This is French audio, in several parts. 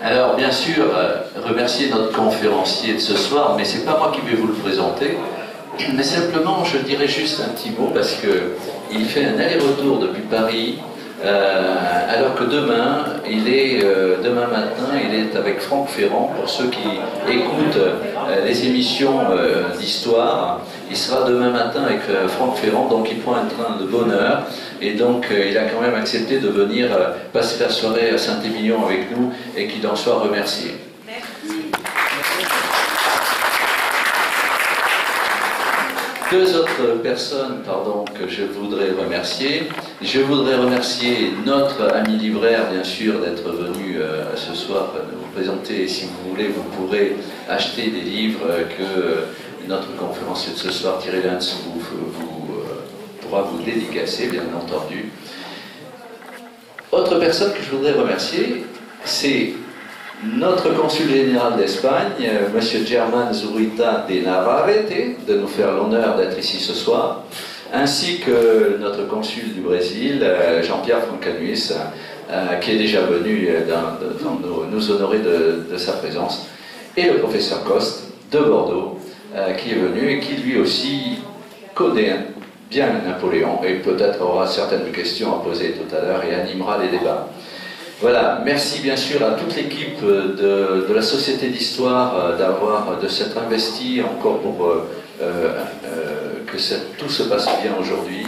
Alors, bien sûr, remercier notre conférencier de ce soir, mais c'est pas moi qui vais vous le présenter. Mais simplement, je dirais juste un petit mot parce qu'il fait un aller-retour depuis Paris, alors que demain matin, il est avec Franck Ferrand. Pour ceux qui écoutent les émissions d'histoire, il sera demain matin avec Franck Ferrand, donc il prend un train de bonne heure. Et donc, il a quand même accepté de venir passer la soirée à Saint-Émilion avec nous et qu'il en soit remercié. Deux autres personnes, que je voudrais remercier. Je voudrais remercier notre ami libraire, bien sûr, d'être venu ce soir nous présenter. Si vous voulez, vous pourrez acheter des livres que notre conférencier de ce soir, Thierry Lenz, pourra vous dédicacer, bien entendu. Autre personne que je voudrais remercier, c'est notre consul général d'Espagne, M. Germán Zurita de Navarrete, de nous faire l'honneur d'être ici ce soir, ainsi que notre consul du Brésil, Jean-Pierre Francanuis, qui est déjà venu nous honorer de sa présence, et le professeur Coste de Bordeaux, qui est venu et qui lui aussi connaît bien Napoléon et peut-être aura certaines questions à poser tout à l'heure et animera les débats. Voilà, merci bien sûr à toute l'équipe de la Société d'Histoire de s'être investie encore pour que tout se passe bien aujourd'hui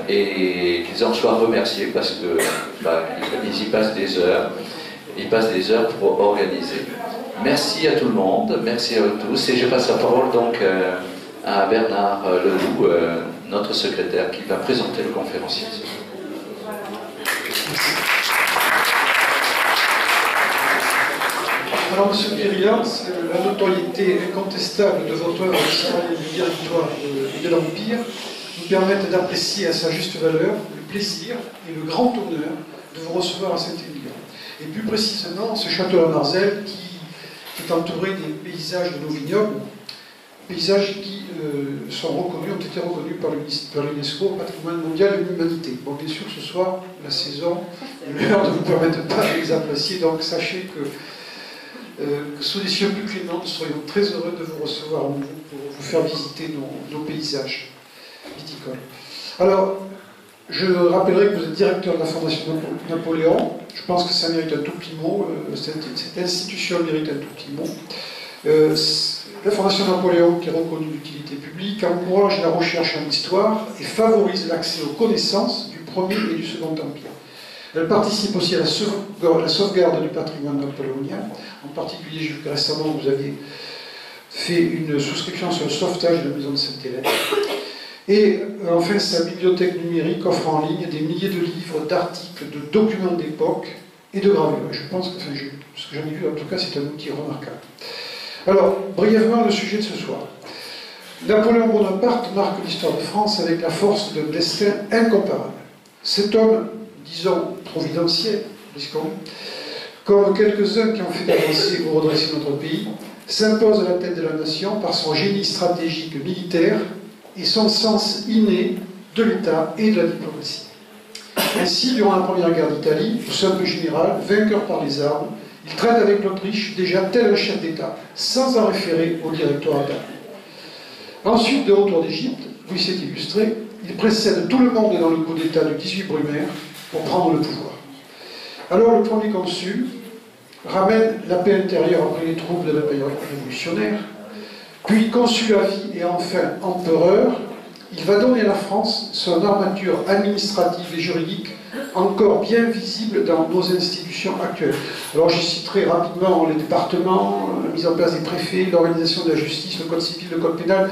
et qu'ils en soient remerciés parce que ils y passent des heures, pour organiser. Merci à tout le monde, merci à vous tous et je passe la parole donc à Bernard Ledoux, notre secrétaire, qui va présenter le conférencier. Alors, M. Guérilla, la notoriété incontestable de votre œuvre historienne du directoire et de l'Empire nous permettent d'apprécier à sa juste valeur le plaisir et le grand honneur de vous recevoir à Saint-Émilion. Et plus précisément, ce château à Marzel qui est entouré des paysages de nos vignobles, paysages qui ont été reconnus par l'UNESCO, patrimoine mondial de l'humanité. Bon, bien sûr, ce soir, la saison et l'heure ne vous permettent pas de les apprécier, donc sachez que sous des cieux plus cléments, nous serions très heureux de vous recevoir pour vous faire visiter nos paysages viticoles. Alors, je rappellerai que vous êtes directeur de la Fondation Napoléon. Je pense que ça mérite un tout petit mot, cette institution mérite un tout petit mot. La Fondation Napoléon, qui est reconnue d'utilité publique, encourage la recherche en histoire et favorise l'accès aux connaissances du Premier et du Second Empire. Elle participe aussi à la sauvegarde du patrimoine napoléonien. En particulier, j'ai vu que récemment, vous aviez fait une souscription sur le sauvetage de la maison de Sainte-Hélène. Et enfin, sa bibliothèque numérique offre en ligne des milliers de livres, d'articles, de documents d'époque et de gravures. Je pense que, ce que j'en ai vu, en tout cas, c'est un outil remarquable. Alors, brièvement, le sujet de ce soir. Napoléon Bonaparte marque l'histoire de France avec la force d'un destin incomparable. Cet homme, disons, providentiel, comme quelques-uns qui ont fait avancer ou redresser notre pays, s'impose à la tête de la nation par son génie stratégique militaire et son sens inné de l'État et de la diplomatie. Ainsi, durant la Première Guerre d'Italie, au simple général, vainqueur par les armes, il traite avec l'Autriche déjà tel un chef d'État, sans en référer au directoire d'armes. Ensuite, de retour d'Égypte, vous s'est illustré, il précède tout le monde dans le coup d'État du 18 Brumaire pour prendre le pouvoir. Alors le premier consul ramène la paix intérieure après les troubles de la période révolutionnaire, puis consul à vie et enfin empereur. Il va donner à la France son armature administrative et juridique encore bien visible dans nos institutions actuelles. Alors je citerai rapidement les départements, la mise en place des préfets, l'organisation de la justice, le code civil, le code pénal,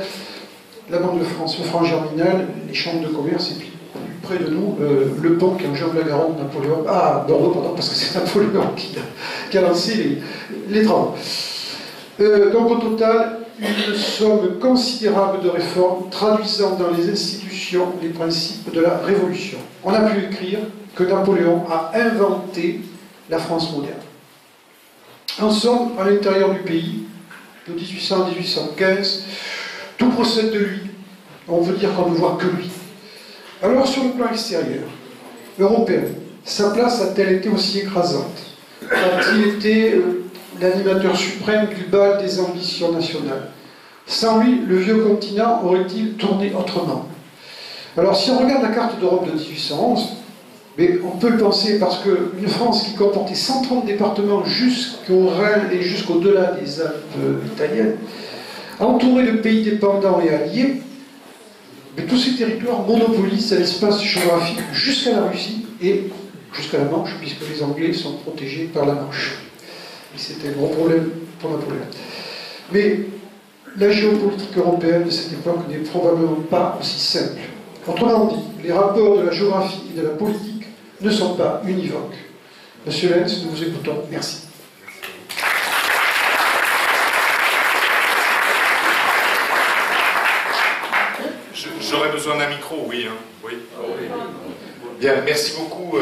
la Banque de France, le franc germinal, les chambres de commerce, et puis plus près de nous, le pont qui enjambe la Garonne, Napoléon, Bordeaux, pardon, parce que c'est Napoléon qui a lancé les travaux. Donc au total, une somme considérable de réformes traduisant dans les institutions les principes de la Révolution. On a pu écrire que Napoléon a inventé la France moderne. En somme, à l'intérieur du pays, de 1800 à 1815, tout procède de lui. On veut dire qu'on ne voit que lui. Alors, sur le plan extérieur, européen, sa place a-t-elle été aussi écrasante? quand il était l'animateur suprême du bal des ambitions nationales. Sans lui, le vieux continent aurait-il tourné autrement? Alors, si on regarde la carte d'Europe de 1811, mais on peut le penser parce qu'une France qui comportait 130 départements jusqu'au Rhin et jusqu'au-delà des Alpes italiennes, entourée de pays dépendants et alliés, mais tous ces territoires monopolisent l'espace géographique jusqu'à la Russie et jusqu'à la Manche, puisque les Anglais sont protégés par la Manche. Et c'était un gros problème pour Napoléon. Mais la géopolitique européenne de cette époque n'est probablement pas aussi simple. Autrement dit, les rapports de la géographie et de la politique ne sont pas univoques. Monsieur Lenz, nous vous écoutons. Merci. J'aurais besoin d'un micro, oui. Hein. Oui. Bien, merci beaucoup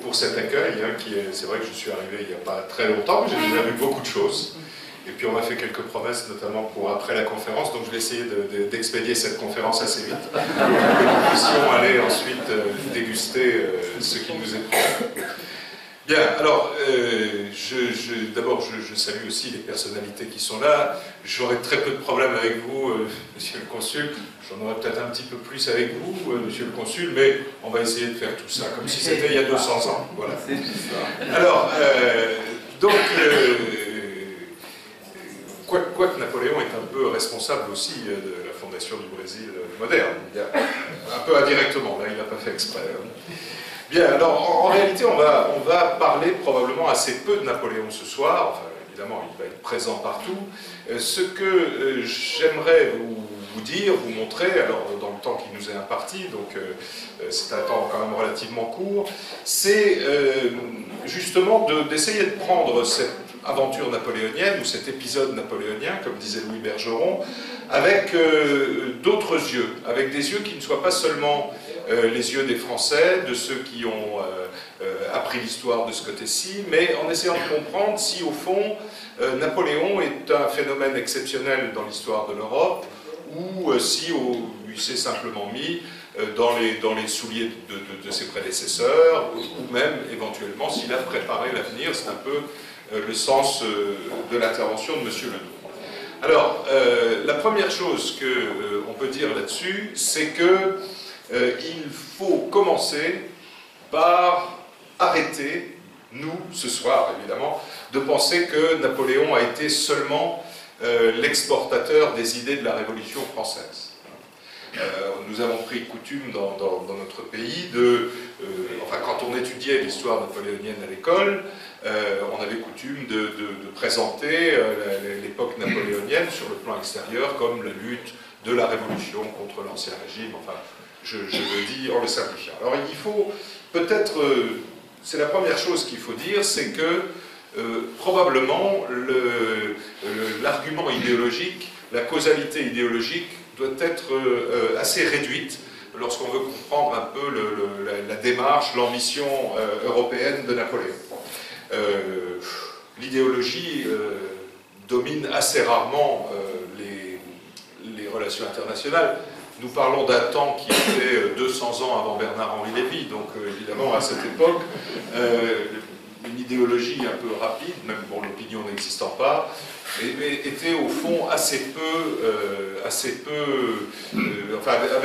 pour cet accueil. Hein, c'est vrai que je suis arrivé il n'y a pas très longtemps, mais j'ai déjà vu beaucoup de choses. Et puis on m'a fait quelques promesses, notamment pour après la conférence, donc je vais essayer d'expédier cette conférence assez vite, pour que nous puissions aller ensuite déguster ce qui nous est promis. Bien, alors, d'abord, je salue aussi les personnalités qui sont là. J'aurai très peu de problèmes avec vous, monsieur le consul. J'en aurai peut-être un petit peu plus avec vous, monsieur le consul, mais on va essayer de faire tout ça comme si c'était il y a 200 ans. Voilà. Alors, donc, quoique Napoléon est un peu responsable aussi de la fondation du Brésil moderne, un peu indirectement, là il n'a pas fait exprès. Bien, alors en réalité on va parler probablement assez peu de Napoléon ce soir, enfin évidemment il va être présent partout. Ce que j'aimerais vous dire, vous montrer, alors dans le temps qui nous est imparti, donc c'est un temps quand même relativement court, c'est justement d'essayer de prendre cette aventure napoléonienne, ou cet épisode napoléonien, comme disait Louis Bergeron, avec d'autres yeux, avec des yeux qui ne soient pas seulement les yeux des Français, de ceux qui ont appris l'histoire de ce côté-ci, mais en essayant de comprendre si, au fond, Napoléon est un phénomène exceptionnel dans l'histoire de l'Europe, ou si il s'est simplement mis dans les souliers de ses prédécesseurs, ou même, éventuellement, s'il a préparé l'avenir. C'est un peu le sens de l'intervention de M. Ledoux. Alors, la première chose qu'on peut dire là-dessus, c'est qu'il faut commencer par arrêter, nous, ce soir évidemment, de penser que Napoléon a été seulement l'exportateur des idées de la Révolution française. Nous avons pris coutume dans notre pays enfin quand on étudiait l'histoire napoléonienne à l'école, on avait coutume de présenter l'époque napoléonienne sur le plan extérieur comme la lutte de la Révolution contre l'Ancien Régime, enfin je le dis en le simplifiant. Alors il faut peut-être, c'est la première chose qu'il faut dire, c'est que probablement l'argument idéologique, la causalité idéologique doit être assez réduite lorsqu'on veut comprendre un peu la démarche, l'ambition européenne de Napoléon. L'idéologie domine assez rarement les relations internationales. Nous parlons d'un temps qui était 200 ans avant Bernard-Henri Lévy, donc évidemment à cette époque, une idéologie un peu rapide, même pour l'opinion n'existant pas, mais était au fond avait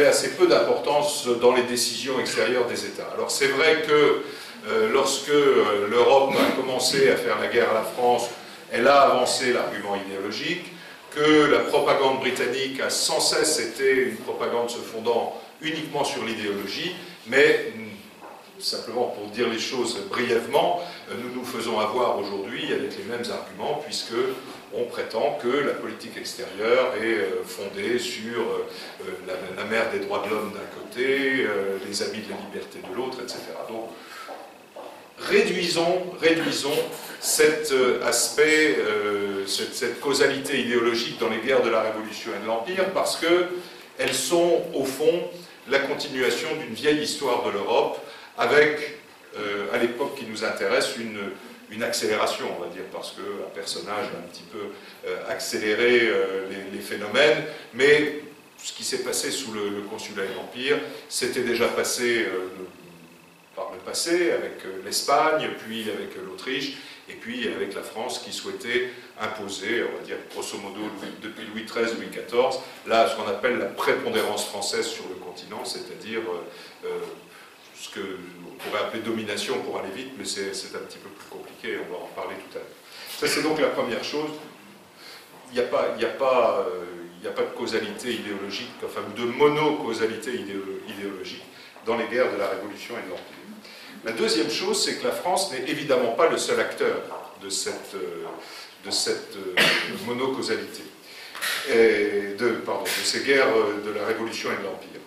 assez peu d'importance dans les décisions extérieures des États. Alors c'est vrai que lorsque l'Europe a commencé à faire la guerre à la France, elle a avancé l'argument idéologique, que la propagande britannique a sans cesse été une propagande se fondant uniquement sur l'idéologie, mais simplement pour dire les choses brièvement, nous nous faisons avoir aujourd'hui avec les mêmes arguments, puisque on prétend que la politique extérieure est fondée sur la mère des droits de l'homme d'un côté, les habits de la liberté de l'autre, etc. Donc, réduisons cet aspect, cette causalité idéologique dans les guerres de la Révolution et de l'Empire, parce qu'elles sont, au fond, la continuation d'une vieille histoire de l'Europe, avec, à l'époque qui nous intéresse, une accélération, on va dire, parce qu'un personnage a un petit peu accéléré les phénomènes, mais ce qui s'est passé sous le consulat et l'Empire, s'était déjà passé par le passé, avec l'Espagne, puis avec l'Autriche, et puis avec la France qui souhaitait imposer, on va dire grosso modo depuis Louis XIII, Louis XIV, là ce qu'on appelle la prépondérance française sur le continent, c'est-à-dire ce qu'on pourrait appeler domination pour aller vite, mais c'est un petit peu plus compliqué, on va en parler tout à l'heure. Ça c'est donc la première chose. Il n'y a pas de causalité idéologique, enfin de monocausalité idéologique dans les guerres de la Révolution et de l'Empire. La deuxième chose, c'est que la France n'est évidemment pas le seul acteur de cette monocausalité, de ces guerres de la Révolution et de l'Empire.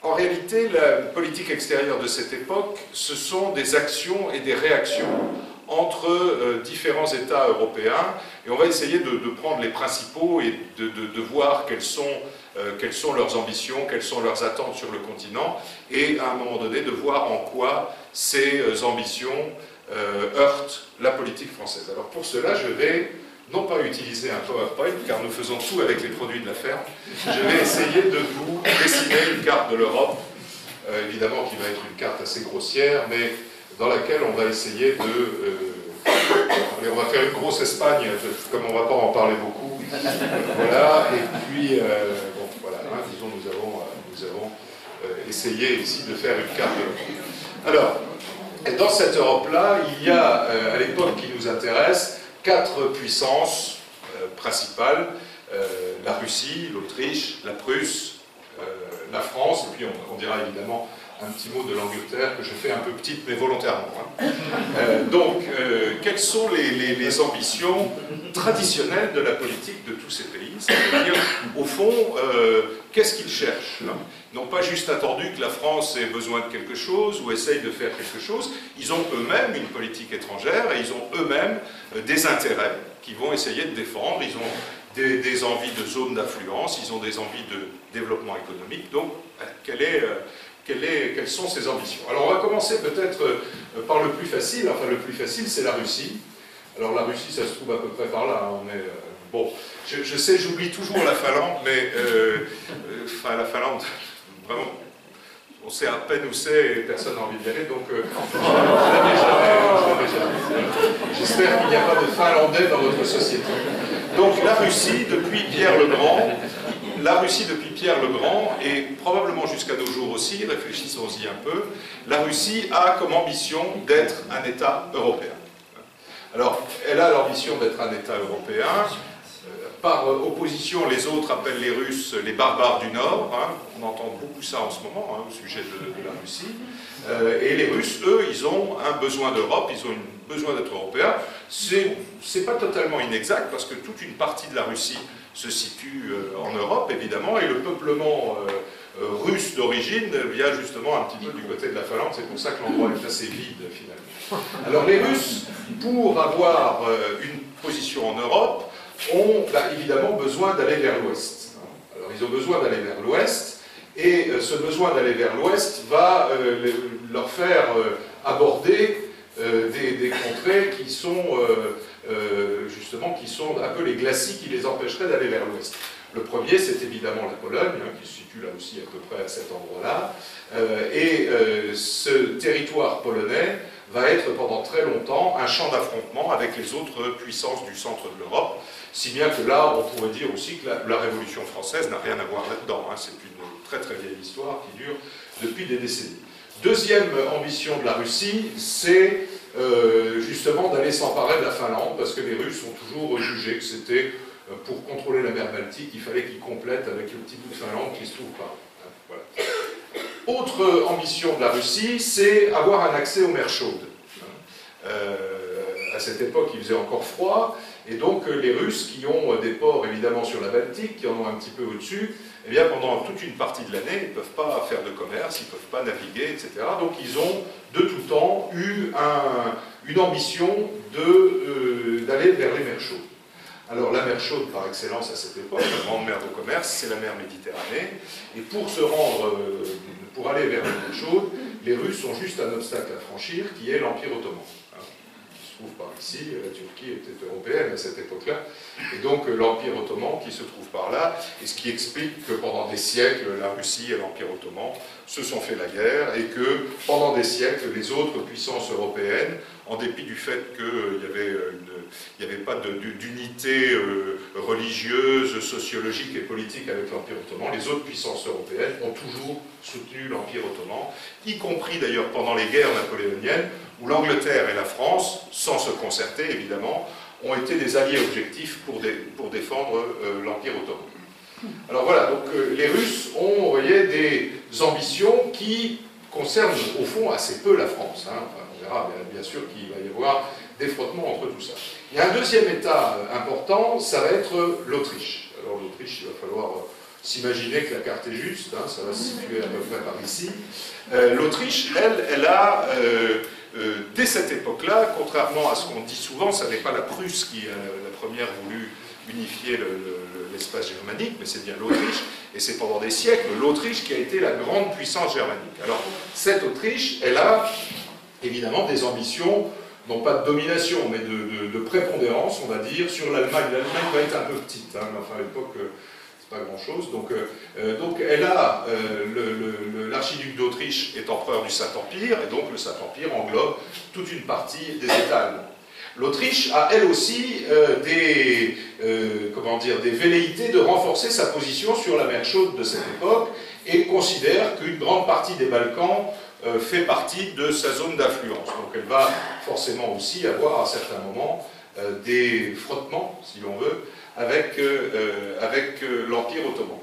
En réalité, la politique extérieure de cette époque, ce sont des actions et des réactions entre différents États européens, et on va essayer de prendre les principaux et de voir quelles sont leurs ambitions, quelles sont leurs attentes sur le continent, et à un moment donné de voir en quoi ces ambitions heurtent la politique française. Alors pour cela, je vais non pas utiliser un PowerPoint, car nous faisons tout avec les produits de la ferme, je vais essayer de vous dessiner une carte de l'Europe, évidemment qui va être une carte assez grossière, mais dans laquelle on va essayer on va faire une grosse Espagne, comme on ne va pas en parler beaucoup. Voilà, et puis, bon, voilà, hein, disons, nous avons essayé ici de faire une carte de l'Europe. Alors, dans cette Europe-là, il y a, à l'époque qui nous intéresse, 4 puissances principales, la Russie, l'Autriche, la Prusse, la France, et puis on dira évidemment un petit mot de l'Angleterre que je fais un peu petite, mais volontairement. Hein. Donc, quelles sont les ambitions traditionnelles de la politique de tous ces pays? C'est-à-dire, au fond, qu'est-ce qu'ils cherchent? Ils n'ont pas juste attendu que la France ait besoin de quelque chose ou essaye de faire quelque chose. Ils ont eux-mêmes une politique étrangère et ils ont eux-mêmes des intérêts qu'ils vont essayer de défendre. Ils ont des envies de zones d'influence, ils ont des envies de développement économique. Donc, quelles sont ces ambitions? Alors on va commencer peut-être par le plus facile. Enfin le plus facile c'est la Russie. Alors la Russie ça se trouve à peu près par là. Hein. Bon, je sais, j'oublie toujours la Finlande, mais enfin la Finlande, vraiment, on sait à peine où c'est et personne n'a envie d'y aller, donc je l'avais jamais. J'espère qu'il n'y a pas de Finlandais dans votre société. Donc la Russie depuis Pierre le Grand. La Russie depuis Pierre le Grand, et probablement jusqu'à nos jours aussi, réfléchissons-y un peu, la Russie a comme ambition d'être un État européen. Alors, elle a l'ambition d'être un État européen. Par opposition, les autres appellent les Russes les barbares du Nord. Hein. On entend beaucoup ça en ce moment, hein, au sujet de la Russie. Et les Russes, eux, ils ont un besoin d'Europe, ils ont un besoin d'être européens. C'est pas totalement inexact, parce que toute une partie de la Russie se situe en Europe, évidemment, et le peuplement russe d'origine vient justement un petit peu du côté de la Finlande, c'est pour ça que l'endroit est assez vide, finalement. Alors les Russes, pour avoir une position en Europe, ont évidemment besoin d'aller vers l'Ouest. Alors ils ont besoin d'aller vers l'Ouest, et ce besoin d'aller vers l'Ouest va leur faire aborder des contrées qui sont justement un peu les glacis qui les empêcheraient d'aller vers l'Ouest. Le premier, c'est évidemment la Pologne, hein, qui se situe là aussi à peu près à cet endroit-là, et ce territoire polonais va être pendant très longtemps un champ d'affrontement avec les autres puissances du centre de l'Europe, si bien que là, on pourrait dire aussi que la Révolution française n'a rien à voir là-dedans. Hein, c'est une très très vieille histoire qui dure depuis des décennies. Deuxième ambition de la Russie, c'est justement d'aller s'emparer de la Finlande, parce que les Russes ont toujours jugé que c'était, pour contrôler la mer Baltique, il fallait qu'ils complètent avec le petit bout de Finlande qui se trouve pas. Voilà. Autre ambition de la Russie, c'est avoir un accès aux mers chaudes. À cette époque, il faisait encore froid, et donc les Russes qui ont des ports évidemment sur la Baltique, qui en ont un petit peu au-dessus, eh bien d'ailleurs, pendant toute une partie de l'année, ils ne peuvent pas faire de commerce, ils ne peuvent pas naviguer, etc. Donc ils ont de tout temps eu une ambition d'aller vers les mers chaudes. Alors la mer chaude par excellence à cette époque, la grande mer de commerce, c'est la mer Méditerranée. Et pour se rendre, pour aller vers les mers chaudes, les Russes ont juste un obstacle à franchir, qui est l'Empire ottoman. se trouve par ici, la Turquie était européenne à cette époque-là, et donc l'Empire ottoman qui se trouve par là, et ce qui explique que pendant des siècles, la Russie et l'Empire ottoman se sont fait la guerre, et que pendant des siècles, les autres puissances européennes, en dépit du fait qu'il n'y avait pas d'unité religieuse, sociologique et politique avec l'Empire ottoman, les autres puissances européennes ont toujours soutenu l'Empire ottoman, y compris d'ailleurs pendant les guerres napoléoniennes, où l'Angleterre et la France, sans se concerter évidemment, ont été des alliés objectifs pour défendre l'Empire ottoman. Alors voilà, donc les Russes ont, vous voyez, des ambitions qui concernent au fond assez peu la France. Hein. Enfin, on verra bien sûr qu'il va y avoir des frottements entre tout ça. Il y a un deuxième État important, ça va être l'Autriche. Alors l'Autriche, il va falloir s'imaginer que la carte est juste, hein, ça va se situer à peu près par ici. L'Autriche, elle a, dès cette époque-là, contrairement à ce qu'on dit souvent, ça n'est pas la Prusse qui a la première voulu unifier l'espace germanique, mais c'est bien l'Autriche, et c'est pendant des siècles l'Autriche qui a été la grande puissance germanique. Alors, cette Autriche, elle a évidemment des ambitions, non pas de domination, mais de prépondérance, on va dire, sur l'Allemagne. L'Allemagne va être un peu petite, hein, mais enfin, à l'époque, c'est pas grand-chose. Donc elle a, l'archiduc d'Autriche est empereur du Saint-Empire, et donc le Saint-Empire englobe toute une partie des États allemands. L'Autriche a elle aussi des velléités de renforcer sa position sur la mer Chaude de cette époque et considère qu'une grande partie des Balkans fait partie de sa zone d'influence. Donc elle va forcément aussi avoir à certains moments des frottements, si l'on veut, avec l'Empire ottoman.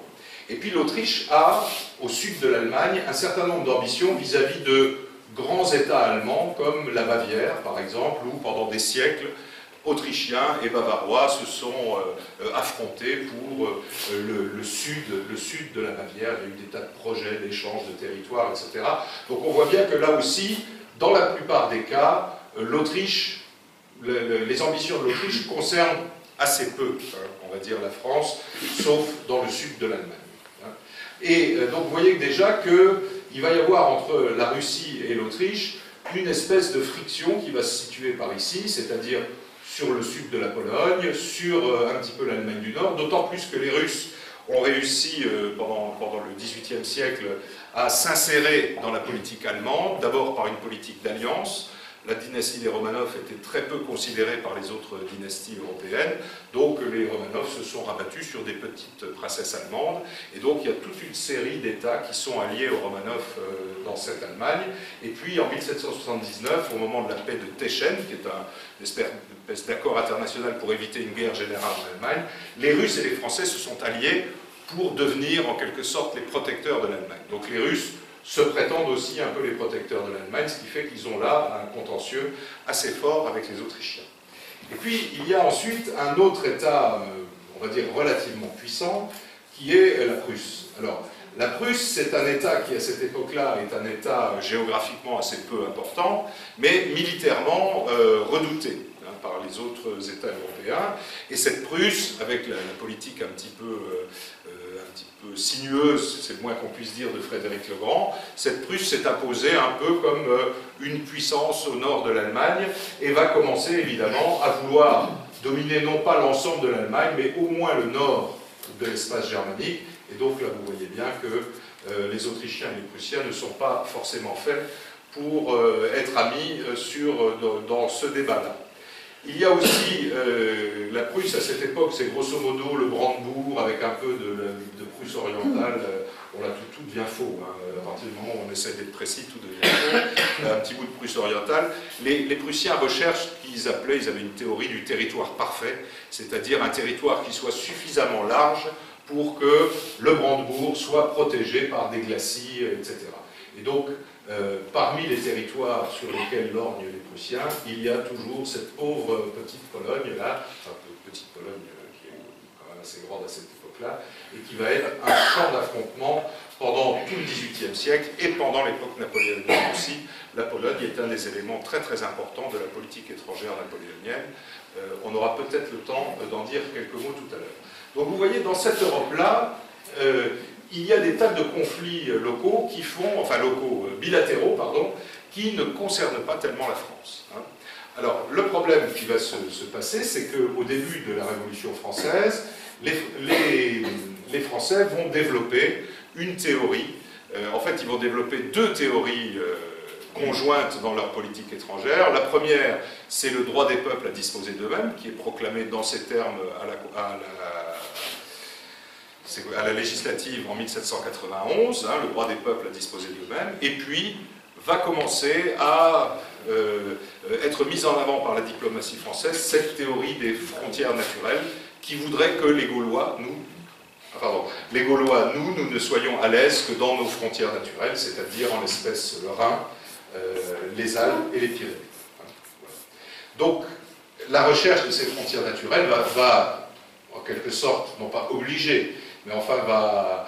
Et puis l'Autriche a, au sud de l'Allemagne, un certain nombre d'ambitions vis-à-vis de grands États allemands comme la Bavière, par exemple, où pendant des siècles, Autrichiens et Bavarois se sont affrontés pour le sud de la Bavière. Il y a eu des tas de projets d'échange de territoires, etc. Donc on voit bien que là aussi, dans la plupart des cas, l'Autriche, les ambitions de l'Autriche concernent assez peu, on va dire, la France, sauf dans le sud de l'Allemagne. Et donc vous voyez déjà qu'il va y avoir entre la Russie et l'Autriche une espèce de friction qui va se situer par ici, c'est-à-dire sur le sud de la Pologne, sur un petit peu l'Allemagne du Nord, d'autant plus que les Russes ont réussi pendant le XVIIIe siècle à s'insérer dans la politique allemande, d'abord par une politique d'alliance. La dynastie des Romanov était très peu considérée par les autres dynasties européennes, donc les Romanov se sont rabattus sur des petites princesses allemandes, et donc il y a toute une série d'États qui sont alliés aux Romanov dans cette Allemagne. Et puis en 1779, au moment de la paix de Teschen, qui est une espèce d'accord international pour éviter une guerre générale en Allemagne, les Russes et les Français se sont alliés pour devenir en quelque sorte les protecteurs de l'Allemagne. Donc les Russes se prétendent aussi un peu les protecteurs de l'Allemagne, ce qui fait qu'ils ont là un contentieux assez fort avec les Autrichiens. Et puis, il y a ensuite un autre État, on va dire relativement puissant, qui est la Prusse. Alors, la Prusse, c'est un État qui, à cette époque-là, est un État géographiquement assez peu important, mais militairement redouté par les autres États européens. Et cette Prusse, avec la politique un petit peu sinueuse, c'est le moins qu'on puisse dire, de Frédéric le Grand, cette Prusse s'est imposée un peu comme une puissance au nord de l'Allemagne et va commencer évidemment à vouloir dominer non pas l'ensemble de l'Allemagne, mais au moins le nord de l'espace germanique. Et donc là, vous voyez bien que les Autrichiens et les Prussiens ne sont pas forcément faits pour être amis dans ce débat-là. Il y a aussi la Prusse à cette époque, c'est grosso modo le Brandebourg avec un peu de Prusse orientale. Bon, là, tout devient faux. Hein. À partir du moment où on essaie d'être précis, tout devient faux. Un petit bout de Prusse orientale. Les Prussiens recherchent ce qu'ils appelaient, ils avaient une théorie du territoire parfait, c'est-à-dire un territoire qui soit suffisamment large pour que le Brandebourg soit protégé par des glacis, etc. Et donc, parmi les territoires sur lesquels lorgnent les Prussiens, il y a toujours cette pauvre petite Pologne, là, enfin petite Pologne qui est quand même assez grande à cette époque-là, et qui va être un champ d'affrontement pendant tout le XVIIIe siècle et pendant l'époque napoléonienne aussi. La Pologne est un des éléments très très importants de la politique étrangère napoléonienne. On aura peut-être le temps d'en dire quelques mots tout à l'heure. Donc vous voyez, dans cette Europe-là, il y a des tas de conflits locaux qui font, enfin bilatéraux, pardon, qui ne concernent pas tellement la France. Hein. Alors, le problème qui va se passer, c'est qu'au début de la Révolution française, les Français vont développer une théorie. En fait, ils vont développer deux théories conjointes dans leur politique étrangère. La première, c'est le droit des peuples à disposer d'eux-mêmes, qui est proclamé dans ces termes à la législative en 1791, hein, le droit des peuples à disposer d'eux-mêmes, et puis va commencer à être mise en avant par la diplomatie française cette théorie des frontières naturelles qui voudrait que les Gaulois, nous ne soyons à l'aise que dans nos frontières naturelles, c'est-à-dire en l'espèce le Rhin, les Alpes et les Pyrénées. Donc, la recherche de ces frontières naturelles va en quelque sorte, non pas obliger, mais enfin va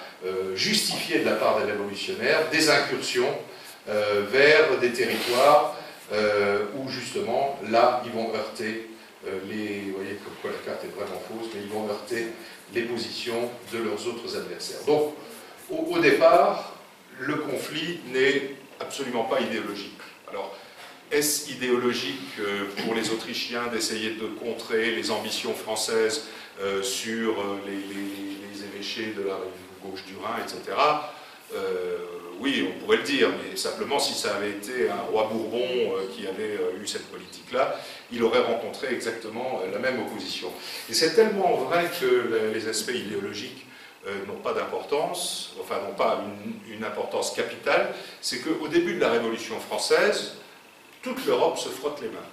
justifier de la part des révolutionnaires des incursions vers des territoires où justement, là, ils vont heurter vous voyez comme quoi la carte est vraiment fausse, mais ils vont heurter les positions de leurs autres adversaires. Donc, au départ, le conflit n'est absolument pas idéologique. Alors, est-ce idéologique pour les Autrichiens d'essayer de contrer les ambitions françaises sur les évêchés de la rive gauche du Rhin, etc. Oui, on pourrait le dire, mais simplement si ça avait été un roi Bourbon qui avait eu cette politique-là, il aurait rencontré exactement la même opposition. Et c'est tellement vrai que les aspects idéologiques n'ont pas d'importance, enfin n'ont pas une importance capitale, c'est qu'au début de la Révolution française, toute l'Europe se frotte les mains.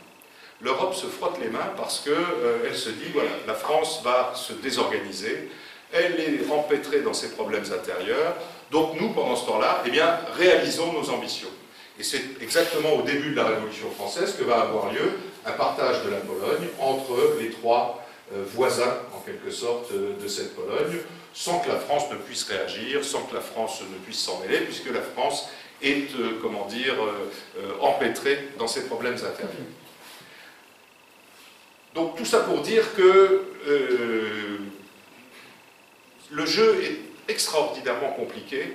L'Europe se frotte les mains parce qu'elle se dit, voilà, la France va se désorganiser, elle est empêtrée dans ses problèmes intérieurs, donc nous, pendant ce temps-là, eh bien, réalisons nos ambitions. Et c'est exactement au début de la Révolution française que va avoir lieu un partage de la Pologne entre les trois voisins, en quelque sorte, de cette Pologne, sans que la France ne puisse réagir, sans que la France ne puisse s'en mêler, puisque la France est, comment dire, empêtrée dans ses problèmes intérieurs. Donc tout ça pour dire que le jeu est extraordinairement compliqué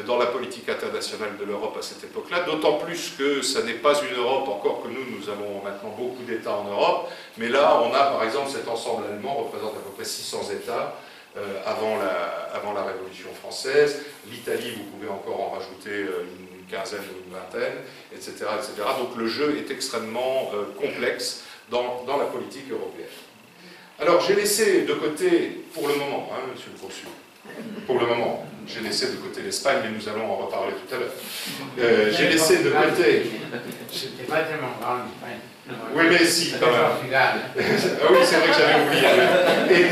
dans la politique internationale de l'Europe à cette époque-là, d'autant plus que ça n'est pas une Europe, encore que nous avons maintenant beaucoup d'États en Europe, mais là on a par exemple cet ensemble allemand représente à peu près 600 États avant la Révolution française, l'Italie vous pouvez encore en rajouter une quinzaine ou une vingtaine, etc., etc. Donc le jeu est extrêmement complexe dans la politique européenne. Alors j'ai laissé de côté, pour le moment, hein, monsieur le consul, pour le moment, j'ai laissé de côté l'Espagne, mais nous allons en reparler tout à l'heure. J'ai laissé de côté... C'était pas tellement grand l'Espagne. Oui, mais si, quand même. Ah oui, c'est vrai que j'avais oublié. Et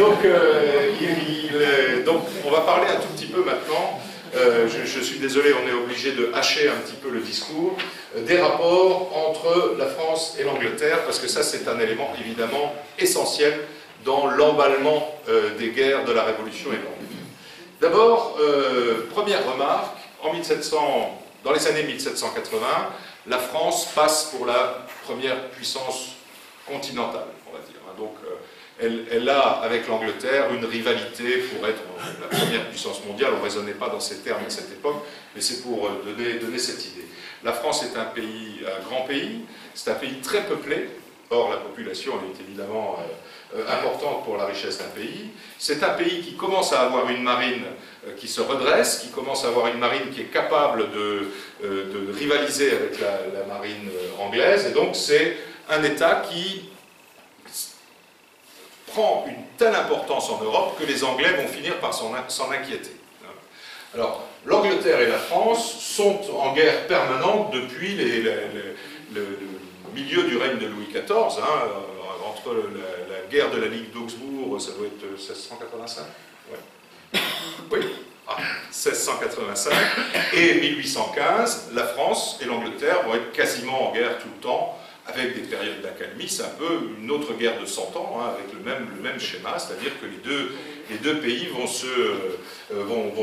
donc, on va parler un tout petit peu maintenant, je suis désolé, on est obligé de hacher un petit peu le discours, des rapports entre la France et l'Angleterre, parce que ça, c'est un élément évidemment essentiel dans l'emballement des guerres de la Révolution et de l'Angleterre. D'abord, première remarque, dans les années 1780, la France passe pour la première puissance continentale, on va dire. Donc, elle a, avec l'Angleterre, une rivalité pour être la première puissance mondiale. On ne raisonnait pas dans ces termes à cette époque, mais c'est pour donner cette idée. La France est un grand pays, c'est un pays très peuplé. Or, la population est évidemment importante pour la richesse d'un pays. C'est un pays qui commence à avoir une marine qui se redresse, qui commence à avoir une marine qui est capable de rivaliser avec la marine anglaise. Et donc, c'est un État qui prend une telle importance en Europe que les Anglais vont finir par s'en inquiéter. Alors, l'Angleterre et la France sont en guerre permanente depuis le milieu du règne de Louis XIV, entre la guerre de la Ligue d'Augsbourg, ça doit être 1685, ouais. Oui, 1685, et 1815, la France et l'Angleterre vont être quasiment en guerre tout le temps, avec des périodes d'accalmie. C'est un peu une autre guerre de 100 ans, avec le même schéma, c'est-à-dire que les deux pays vont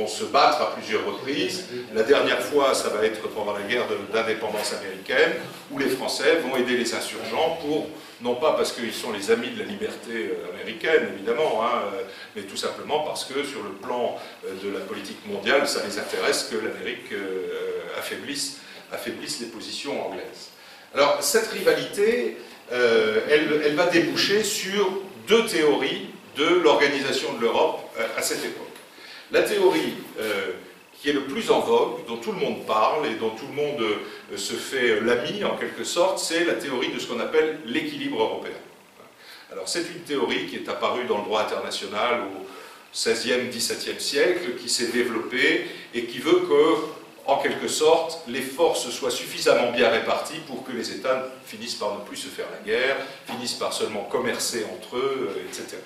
se battre à plusieurs reprises. La dernière fois, ça va être pendant la guerre d'indépendance américaine, où les Français vont aider les insurgents non pas parce qu'ils sont les amis de la liberté américaine, évidemment, mais tout simplement parce que sur le plan de la politique mondiale, ça les intéresse que l'Amérique affaiblisse les positions anglaises. Alors, cette rivalité, elle va déboucher sur deux théories de l'organisation de l'Europe à cette époque. La théorie qui est le plus en vogue, dont tout le monde parle et dont tout le monde se fait l'ami en quelque sorte, c'est la théorie de ce qu'on appelle l'équilibre européen. Alors c'est une théorie qui est apparue dans le droit international au XVIe, XVIIe siècle, qui s'est développée et qui veut que, en quelque sorte, les forces soient suffisamment bien réparties pour que les États finissent par ne plus se faire la guerre, finissent par seulement commercer entre eux, etc.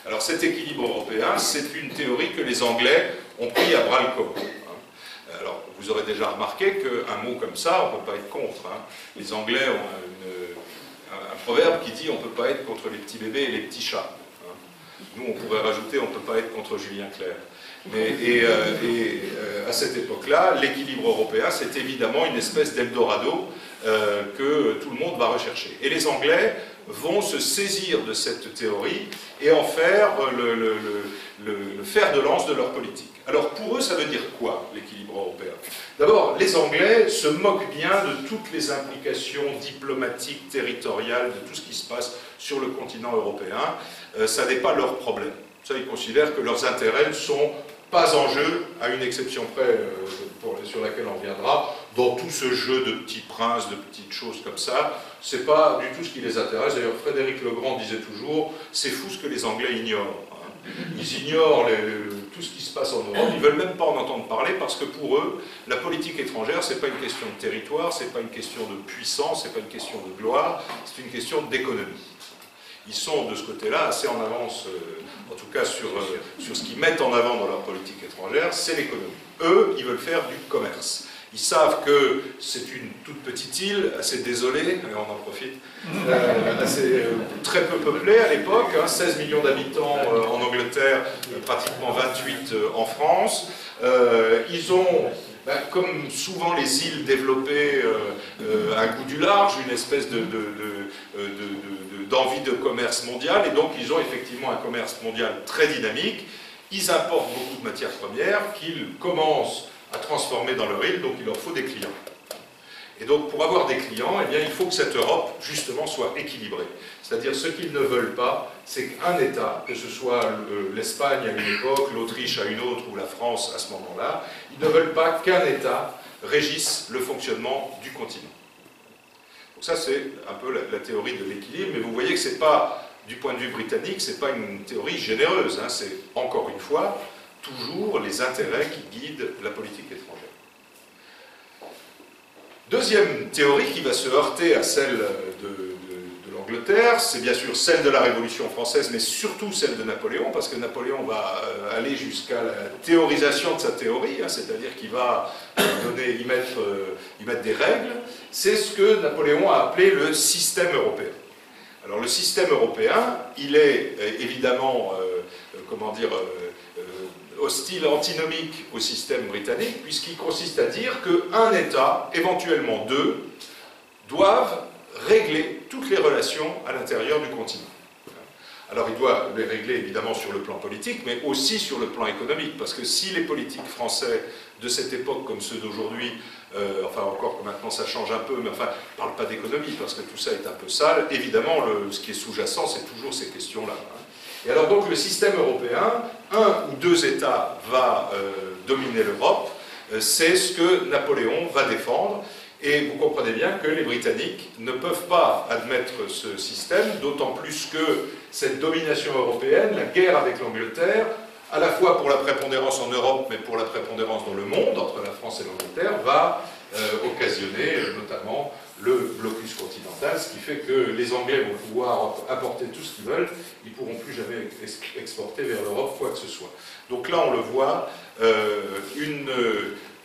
Alors cet équilibre européen, c'est une théorie que les Anglais ont pris à bras-le-corps. Alors vous aurez déjà remarqué qu'un mot comme ça, on ne peut pas être contre. Les Anglais ont un proverbe qui dit on ne peut pas être contre les petits bébés et les petits chats. Nous, on pourrait rajouter on ne peut pas être contre Julien Clerc. À cette époque-là, l'équilibre européen, c'est évidemment une espèce d'Eldorado que tout le monde va rechercher. Et les Anglais vont se saisir de cette théorie et en faire le fer de lance de leur politique. Alors pour eux, ça veut dire quoi, l'équilibre européen? D'abord, les Anglais se moquent bien de toutes les implications diplomatiques, territoriales, de tout ce qui se passe sur le continent européen. Ça n'est pas leur problème. Ça, ils considèrent que leurs intérêts ne sont pas en jeu, à une exception près sur laquelle on reviendra, dans tout ce jeu de petits princes, de petites choses comme ça. C'est pas du tout ce qui les intéresse. D'ailleurs, Frédéric Legrand disait toujours, c'est fou ce que les Anglais ignorent. Ils ignorent tout ce qui se passe en Europe, ils ne veulent même pas en entendre parler parce que pour eux, la politique étrangère, ce n'est pas une question de territoire, ce n'est pas une question de puissance, ce n'est pas une question de gloire, c'est une question d'économie. Ils sont de ce côté-là assez en avance, en tout cas sur ce qu'ils mettent en avant dans leur politique étrangère, c'est l'économie. Eux, ils veulent faire du commerce. Ils savent que c'est une toute petite île, assez désolée, et on en profite, très peu peuplée à l'époque, 16 millions d'habitants en Angleterre, pratiquement 28 en France. Ils ont, comme souvent les îles développées, un goût du large, une espèce d'envie de commerce mondial, et donc ils ont effectivement un commerce mondial très dynamique. Ils importent beaucoup de matières premières qu'ils commencent à transformer dans leur île, donc il leur faut des clients. Et donc pour avoir des clients, eh bien, il faut que cette Europe, justement, soit équilibrée. C'est-à-dire ce qu'ils ne veulent pas, c'est qu'un État, que ce soit l'Espagne à une époque, l'Autriche à une autre, ou la France à ce moment-là, ils ne veulent pas qu'un État régisse le fonctionnement du continent. Donc ça, c'est un peu la théorie de l'équilibre, mais vous voyez que ce n'est pas, du point de vue britannique, ce n'est pas une théorie généreuse, c'est, encore une fois, toujours les intérêts qui guident la politique étrangère. Deuxième théorie qui va se heurter à celle de l'Angleterre, c'est bien sûr celle de la Révolution française, mais surtout celle de Napoléon, parce que Napoléon va aller jusqu'à la théorisation de sa théorie, c'est-à-dire qu'il va y mettre des règles. C'est ce que Napoléon a appelé le système européen. Alors le système européen, il est évidemment, hostile, antinomique au système britannique, puisqu'il consiste à dire qu'un État, éventuellement deux, doivent régler toutes les relations à l'intérieur du continent. Alors il doit les régler évidemment sur le plan politique, mais aussi sur le plan économique, parce que si les politiques français de cette époque, comme ceux d'aujourd'hui, enfin encore que maintenant ça change un peu, mais enfin, ne parlent pas d'économie, parce que tout ça est un peu sale, évidemment ce qui est sous-jacent, c'est toujours ces questions-là. Et alors donc le système européen, un ou deux États va dominer l'Europe, c'est ce que Napoléon va défendre, et vous comprenez bien que les Britanniques ne peuvent pas admettre ce système, d'autant plus que cette domination européenne, la guerre avec l'Angleterre, à la fois pour la prépondérance en Europe, mais pour la prépondérance dans le monde, entre la France et l'Angleterre, va occasionner notamment le blocus continental, ce qui fait que les Anglais vont pouvoir importer tout ce qu'ils veulent, ils ne pourront plus jamais exporter vers l'Europe quoi que ce soit. Donc là, on le voit, une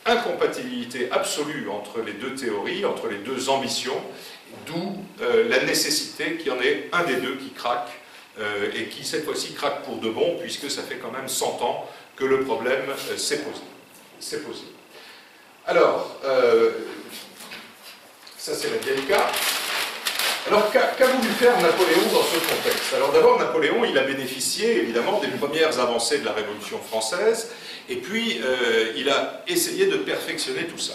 incompatibilité absolue entre les deux théories, entre les deux ambitions, d'où la nécessité qu'il y en ait un des deux qui craque, et qui cette fois-ci craque pour de bon, puisque ça fait quand même 100 ans que le problème s'est posé. Alors, ça c'est la vieille carte. Alors, qu'a voulu faire Napoléon dans ce contexte? Alors d'abord, Napoléon, il a bénéficié évidemment des premières avancées de la Révolution française, et puis il a essayé de perfectionner tout ça.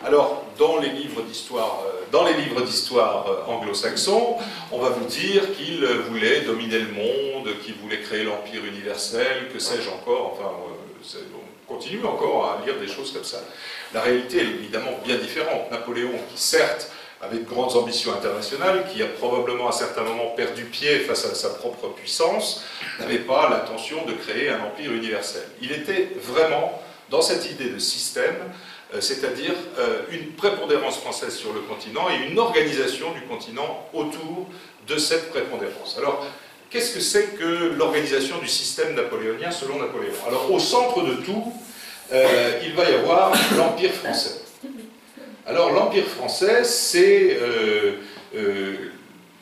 Alors, dans les livres d'histoire anglo-saxons, on va vous dire qu'il voulait dominer le monde, qu'il voulait créer l'empire universel, que sais-je encore, enfin, on continue encore à lire des choses comme ça. La réalité est évidemment bien différente. Napoléon, qui certes avait de grandes ambitions internationales, qui a probablement à certains moments perdu pied face à sa propre puissance, n'avait pas l'intention de créer un empire universel. Il était vraiment dans cette idée de système, c'est-à-dire une prépondérance française sur le continent et une organisation du continent autour de cette prépondérance. Alors, qu'est-ce que c'est que l'organisation du système napoléonien selon Napoléon? Alors, au centre de tout, il va y avoir l'Empire français. Alors, l'Empire français, c'est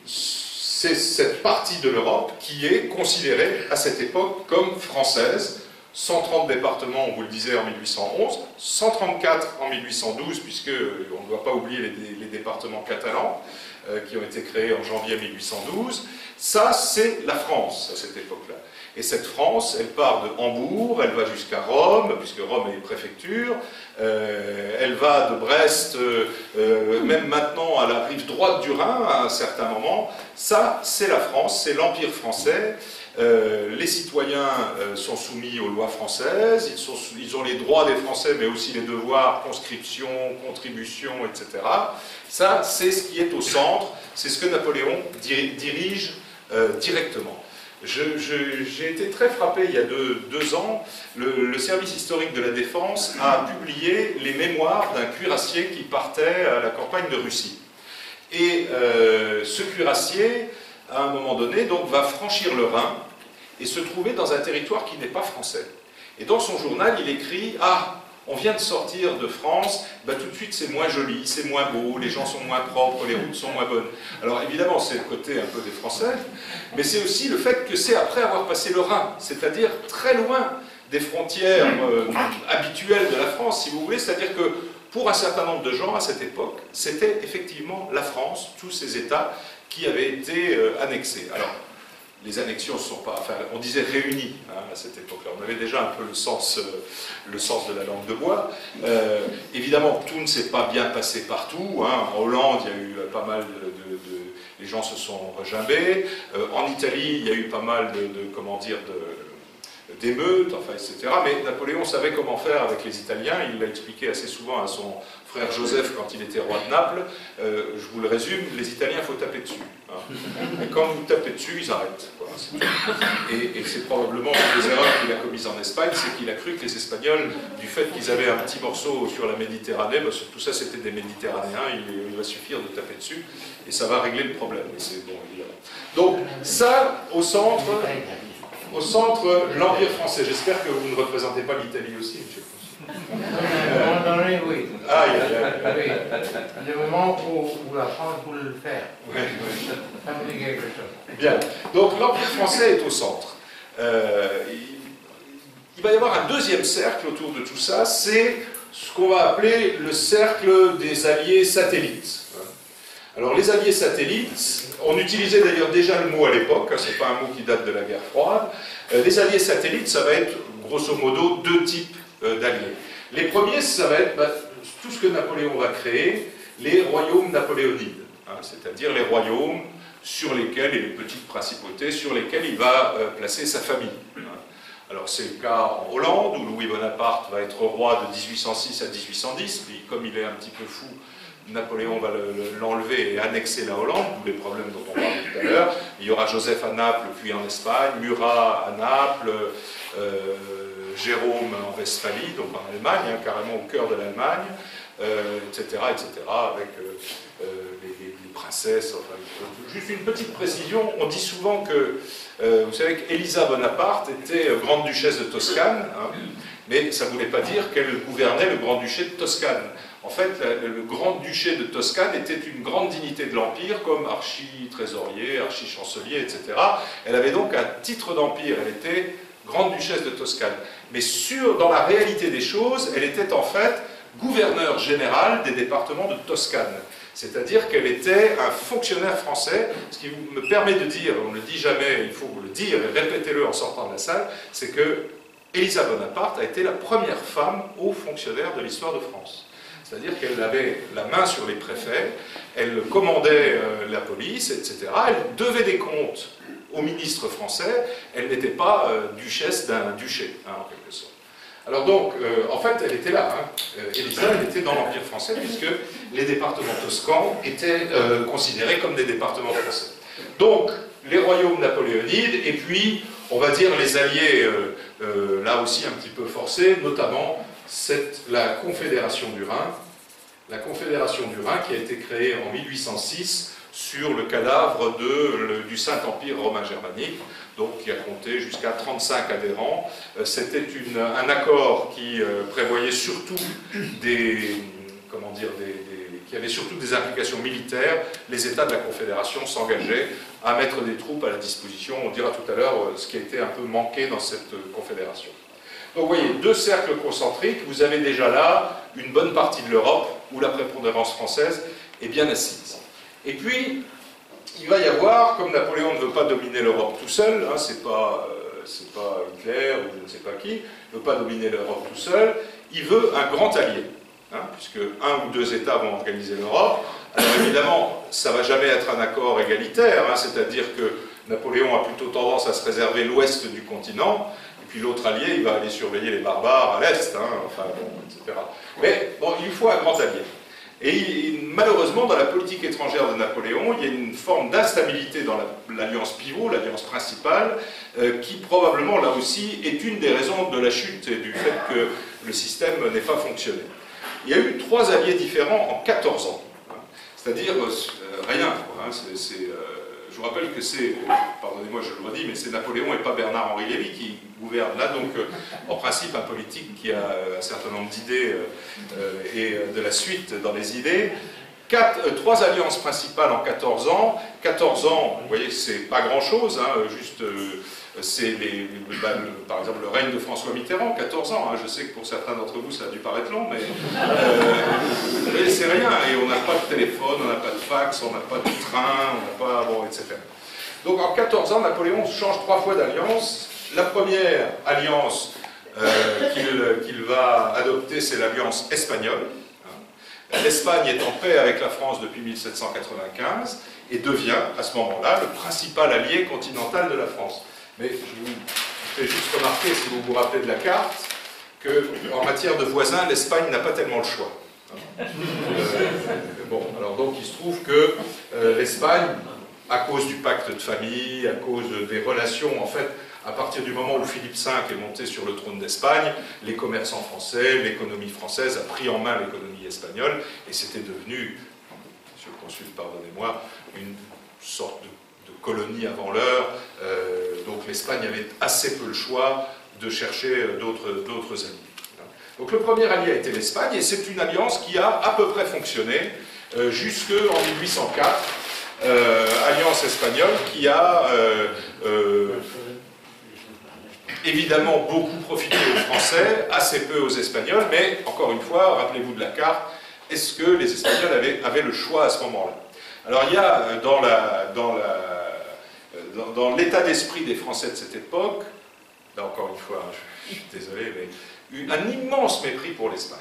cette partie de l'Europe qui est considérée à cette époque comme française. 130 départements, on vous le disait, en 1811, 134 en 1812, puisqu'on ne doit pas oublier les départements catalans qui ont été créés en janvier 1812. Ça, c'est la France à cette époque-là. Et cette France, elle part de Hambourg, elle va jusqu'à Rome, puisque Rome est préfecture, elle va de Brest, même maintenant à la rive droite du Rhin, à un certain moment. Ça, c'est la France, c'est l'Empire français. Les citoyens sont soumis aux lois françaises, ils ont les droits des Français, mais aussi les devoirs, conscription, contribution, etc. Ça, c'est ce qui est au centre, c'est ce que Napoléon dirige directement. J'ai été très frappé il y a deux ans, le service historique de la Défense a publié les mémoires d'un cuirassier qui partait à la campagne de Russie. Et ce cuirassier, à un moment donné, donc, va franchir le Rhin et se trouver dans un territoire qui n'est pas français. Et dans son journal, il écrit « Ah, on vient de sortir de France, bah, tout de suite c'est moins joli, c'est moins beau, les gens sont moins propres, les routes sont moins bonnes. » Alors évidemment, c'est le côté un peu des Français, mais c'est aussi le fait que c'est après avoir passé le Rhin, c'est-à-dire très loin des frontières habituelles de la France, si vous voulez, c'est-à-dire que pour un certain nombre de gens à cette époque, c'était effectivement la France, tous ces États qui avaient été annexés. Alors, les annexions ne sont pas, enfin, on disait réunies hein, à cette époque-là. On avait déjà un peu le sens de la langue de bois. Évidemment, tout ne s'est pas bien passé partout. Hein. En Hollande, il y a eu pas mal les gens se sont regimbés. En Italie, il y a eu pas mal d'émeutes, enfin, etc. Mais Napoléon savait comment faire avec les Italiens. Il l'a expliqué assez souvent à son frère Joseph quand il était roi de Naples. Je vous le résume, les Italiens, il faut taper dessus. Hein. Et quand vous tapez dessus, ils arrêtent. Voilà, et c'est probablement une des erreurs qu'il a commises en Espagne, c'est qu'il a cru que les Espagnols, du fait qu'ils avaient un petit morceau sur la Méditerranée, bah, tout ça c'était des Méditerranéens, il va suffire de taper dessus, et ça va régler le problème. Et c'est bon, évidemment. Donc ça, au centre, l'Empire français. J'espère que vous ne représentez pas l'Italie aussi, monsieur. À un moment donné, oui. Ah, oui. Le moment où la France voulait le faire. Oui. Ça me dit quelque chose. Bien. Donc l'Empire français est au centre. Il va y avoir un deuxième cercle autour de tout ça, c'est ce qu'on va appeler le cercle des alliés satellites. Alors les alliés satellites, on utilisait d'ailleurs déjà le mot à l'époque, hein, c'est pas un mot qui date de la guerre froide. Les alliés satellites, ça va être grosso modo deux types d'alliés. Les premiers, ça va être tout ce que Napoléon va créer, les royaumes napoléonides, hein, c'est-à-dire les royaumes sur lesquels, et les petites principautés, sur lesquels il va placer sa famille. Hein. Alors c'est le cas en Hollande, où Louis Bonaparte va être roi de 1806 à 1810, puis comme il est un petit peu fou, Napoléon va l'enlever et annexer la Hollande, d'où les problèmes dont on parlait tout à l'heure. Il y aura Joseph à Naples, puis en Espagne, Murat à Naples, Jérôme en Westphalie, donc en Allemagne, hein, carrément au cœur de l'Allemagne, etc., avec les princesses. Enfin, juste une petite précision, on dit souvent que, vous savez qu'Elisa Bonaparte était grande-duchesse de Toscane, hein, mais ça ne voulait pas dire qu'elle gouvernait le grand-duché de Toscane. En fait, le grand-duché de Toscane était une grande dignité de l'Empire, comme archi-trésorier, archi-chancelier, etc. Elle avait donc un titre d'Empire, elle était grande-duchesse de Toscane. Mais dans la réalité des choses, elle était en fait gouverneur général des départements de Toscane. C'est-à-dire qu'elle était un fonctionnaire français, ce qui me permet de dire, on ne le dit jamais, il faut vous le dire et répétez-le en sortant de la salle, c'est que Elisa Bonaparte a été la première femme haut fonctionnaire de l'histoire de France. C'est-à-dire qu'elle avait la main sur les préfets, elle commandait la police, etc. Elle devait des comptes au ministre français, elle n'était pas duchesse d'un duché, hein, en quelque sorte. Alors donc, en fait, elle était là. Hein. Élisa, elle était dans l'Empire français, puisque les départements toscans étaient considérés comme des départements français. Donc, les royaumes napoléonides, et puis, on va dire, les alliés, là aussi un petit peu forcés, notamment la Confédération du Rhin. La Confédération du Rhin qui a été créée en 1806 sur le cadavre du Saint-Empire romain germanique, donc qui a compté jusqu'à 35 adhérents. C'était un accord qui prévoyait surtout qui avait surtout des implications militaires. Les États de la Confédération s'engageaient à mettre des troupes à la disposition. On dira tout à l'heure ce qui a été un peu manqué dans cette confédération. Donc vous voyez, deux cercles concentriques, vous avez déjà là une bonne partie de l'Europe où la prépondérance française est bien assise. Et puis, il va y avoir, comme Napoléon ne veut pas dominer l'Europe tout seul, hein, c'est pas Hitler ou je ne sais pas qui, il ne veut pas dominer l'Europe tout seul, il veut un grand allié, hein, puisque un ou deux États vont organiser l'Europe. Alors évidemment, ça ne va jamais être un accord égalitaire, hein, c'est-à-dire que Napoléon a plutôt tendance à se réserver l'ouest du continent, et puis l'autre allié, il va aller surveiller les barbares à l'est, hein, enfin bon, etc. Mais bon, il lui faut un grand allié. Et malheureusement, dans la politique étrangère de Napoléon, il y a une forme d'instabilité dans l'alliance pivot, l'alliance principale, qui probablement, là aussi, est une des raisons de la chute et du fait que le système n'ait pas fonctionné. Il y a eu 3 alliés différents en 14 ans. C'est-à-dire rien. Hein, je vous rappelle que c'est, pardonnez-moi je le redis, mais c'est Napoléon et pas Bernard-Henri Lévy qui gouverne là, donc en principe un politique qui a un certain nombre d'idées et de la suite dans les idées. 3 alliances principales en 14 ans. 14 ans, vous voyez que c'est pas grand-chose, hein, juste c'est par exemple le règne de François Mitterrand, 14 ans. Hein, je sais que pour certains d'entre vous ça a dû paraître long, mais c'est rien. Et on n'a pas de téléphone, on n'a pas de fax, on n'a pas de train, on n'a pas, bon, etc. Donc en 14 ans, Napoléon change 3 fois d'alliance. La première alliance qu'il va adopter, c'est l'alliance espagnole. L'Espagne est en paix avec la France depuis 1795 et devient à ce moment-là le principal allié continental de la France. Mais je vous fais juste remarquer, si vous vous rappelez de la carte, qu'en matière de voisins, l'Espagne n'a pas tellement le choix. Bon, alors donc il se trouve que l'Espagne, à cause du pacte de famille, à cause des relations, en fait, à partir du moment où Philippe V est monté sur le trône d'Espagne, les commerçants français, l'économie française a pris en main l'économie espagnole, et c'était devenu, monsieur le consul, pardonnez-moi, une sorte de colonie avant l'heure, donc l'Espagne avait assez peu le choix de chercher d'autres alliés. Donc le premier allié a été l'Espagne, et c'est une alliance qui a à peu près fonctionné jusqu'en 1804, alliance espagnole qui a évidemment beaucoup profité aux Français, assez peu aux Espagnols, mais encore une fois, rappelez-vous de la carte, est-ce que les Espagnols avaient le choix à ce moment-là? Alors il y a dans l'état d'esprit des Français de cette époque, là encore une fois, je suis désolé, mais un immense mépris pour l'Espagne.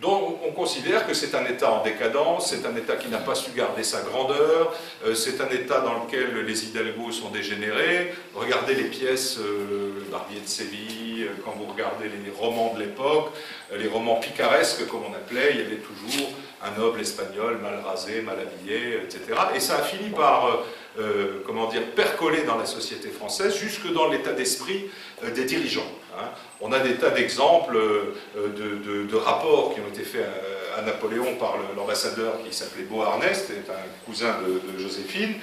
Donc on considère que c'est un État en décadence, c'est un État qui n'a pas su garder sa grandeur, c'est un État dans lequel les Hidalgos sont dégénérés. Regardez les pièces, le Barbier de Séville, quand vous regardez les romans de l'époque, les romans picaresques comme on appelait, il y avait toujours un noble espagnol mal rasé, mal habillé, etc. Et ça a fini par, comment dire, percoler dans la société française, jusque dans l'état d'esprit des dirigeants. Hein. On a des tas d'exemples de rapports qui ont été faits à Napoléon par l'ambassadeur qui s'appelait Beauharnais, c'était un cousin de Joséphine,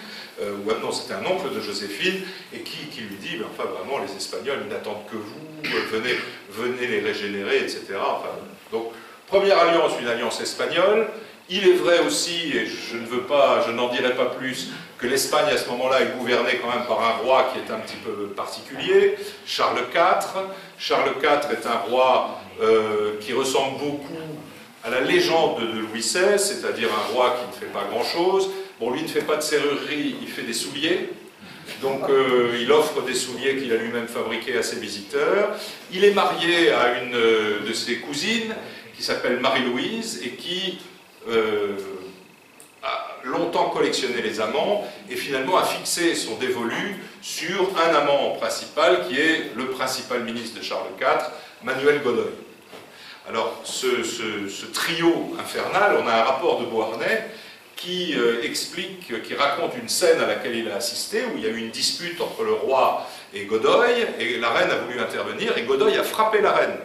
ou non, c'était un oncle de Joséphine, et qui lui dit, ben, enfin vraiment, les Espagnols, ils n'attendent que vous, venez les régénérer, etc. Enfin, donc, première alliance, une alliance espagnole. Il est vrai aussi, et je n'en dirai pas plus, que l'Espagne à ce moment-là est gouvernée quand même par un roi qui est un petit peu particulier, Charles IV. Charles IV est un roi qui ressemble beaucoup à la légende de Louis XVI, c'est-à-dire un roi qui ne fait pas grand-chose. Bon, lui ne fait pas de serrurerie, il fait des souliers. Donc il offre des souliers qu'il a lui-même fabriqués à ses visiteurs. Il est marié à une de ses cousines, qui s'appelle Marie-Louise et qui a longtemps collectionné les amants et finalement a fixé son dévolu sur un amant principal qui est le principal ministre de Charles IV, Manuel Godoy. Alors ce trio infernal, on a un rapport de Beauharnais qui qui raconte une scène à laquelle il a assisté, où il y a eu une dispute entre le roi et Godoy, et la reine a voulu intervenir, et Godoy a frappé la reine,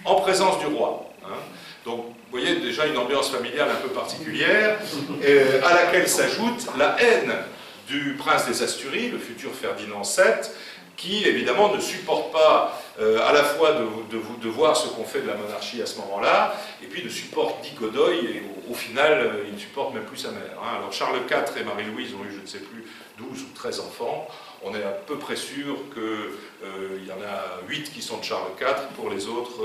en présence du roi. Hein. Donc, vous voyez déjà une ambiance familiale un peu particulière, à laquelle s'ajoute la haine du prince des Asturies, le futur Ferdinand VII, qui évidemment ne supporte pas à la fois de voir ce qu'on fait de la monarchie à ce moment-là, et puis ne supporte ni Godoy, et au final, il ne supporte même plus sa mère. Hein. Alors Charles IV et Marie-Louise ont eu, je ne sais plus, 12 ou 13 enfants. On est à peu près sûr qu'il y en a 8 qui sont de Charles IV, pour les autres,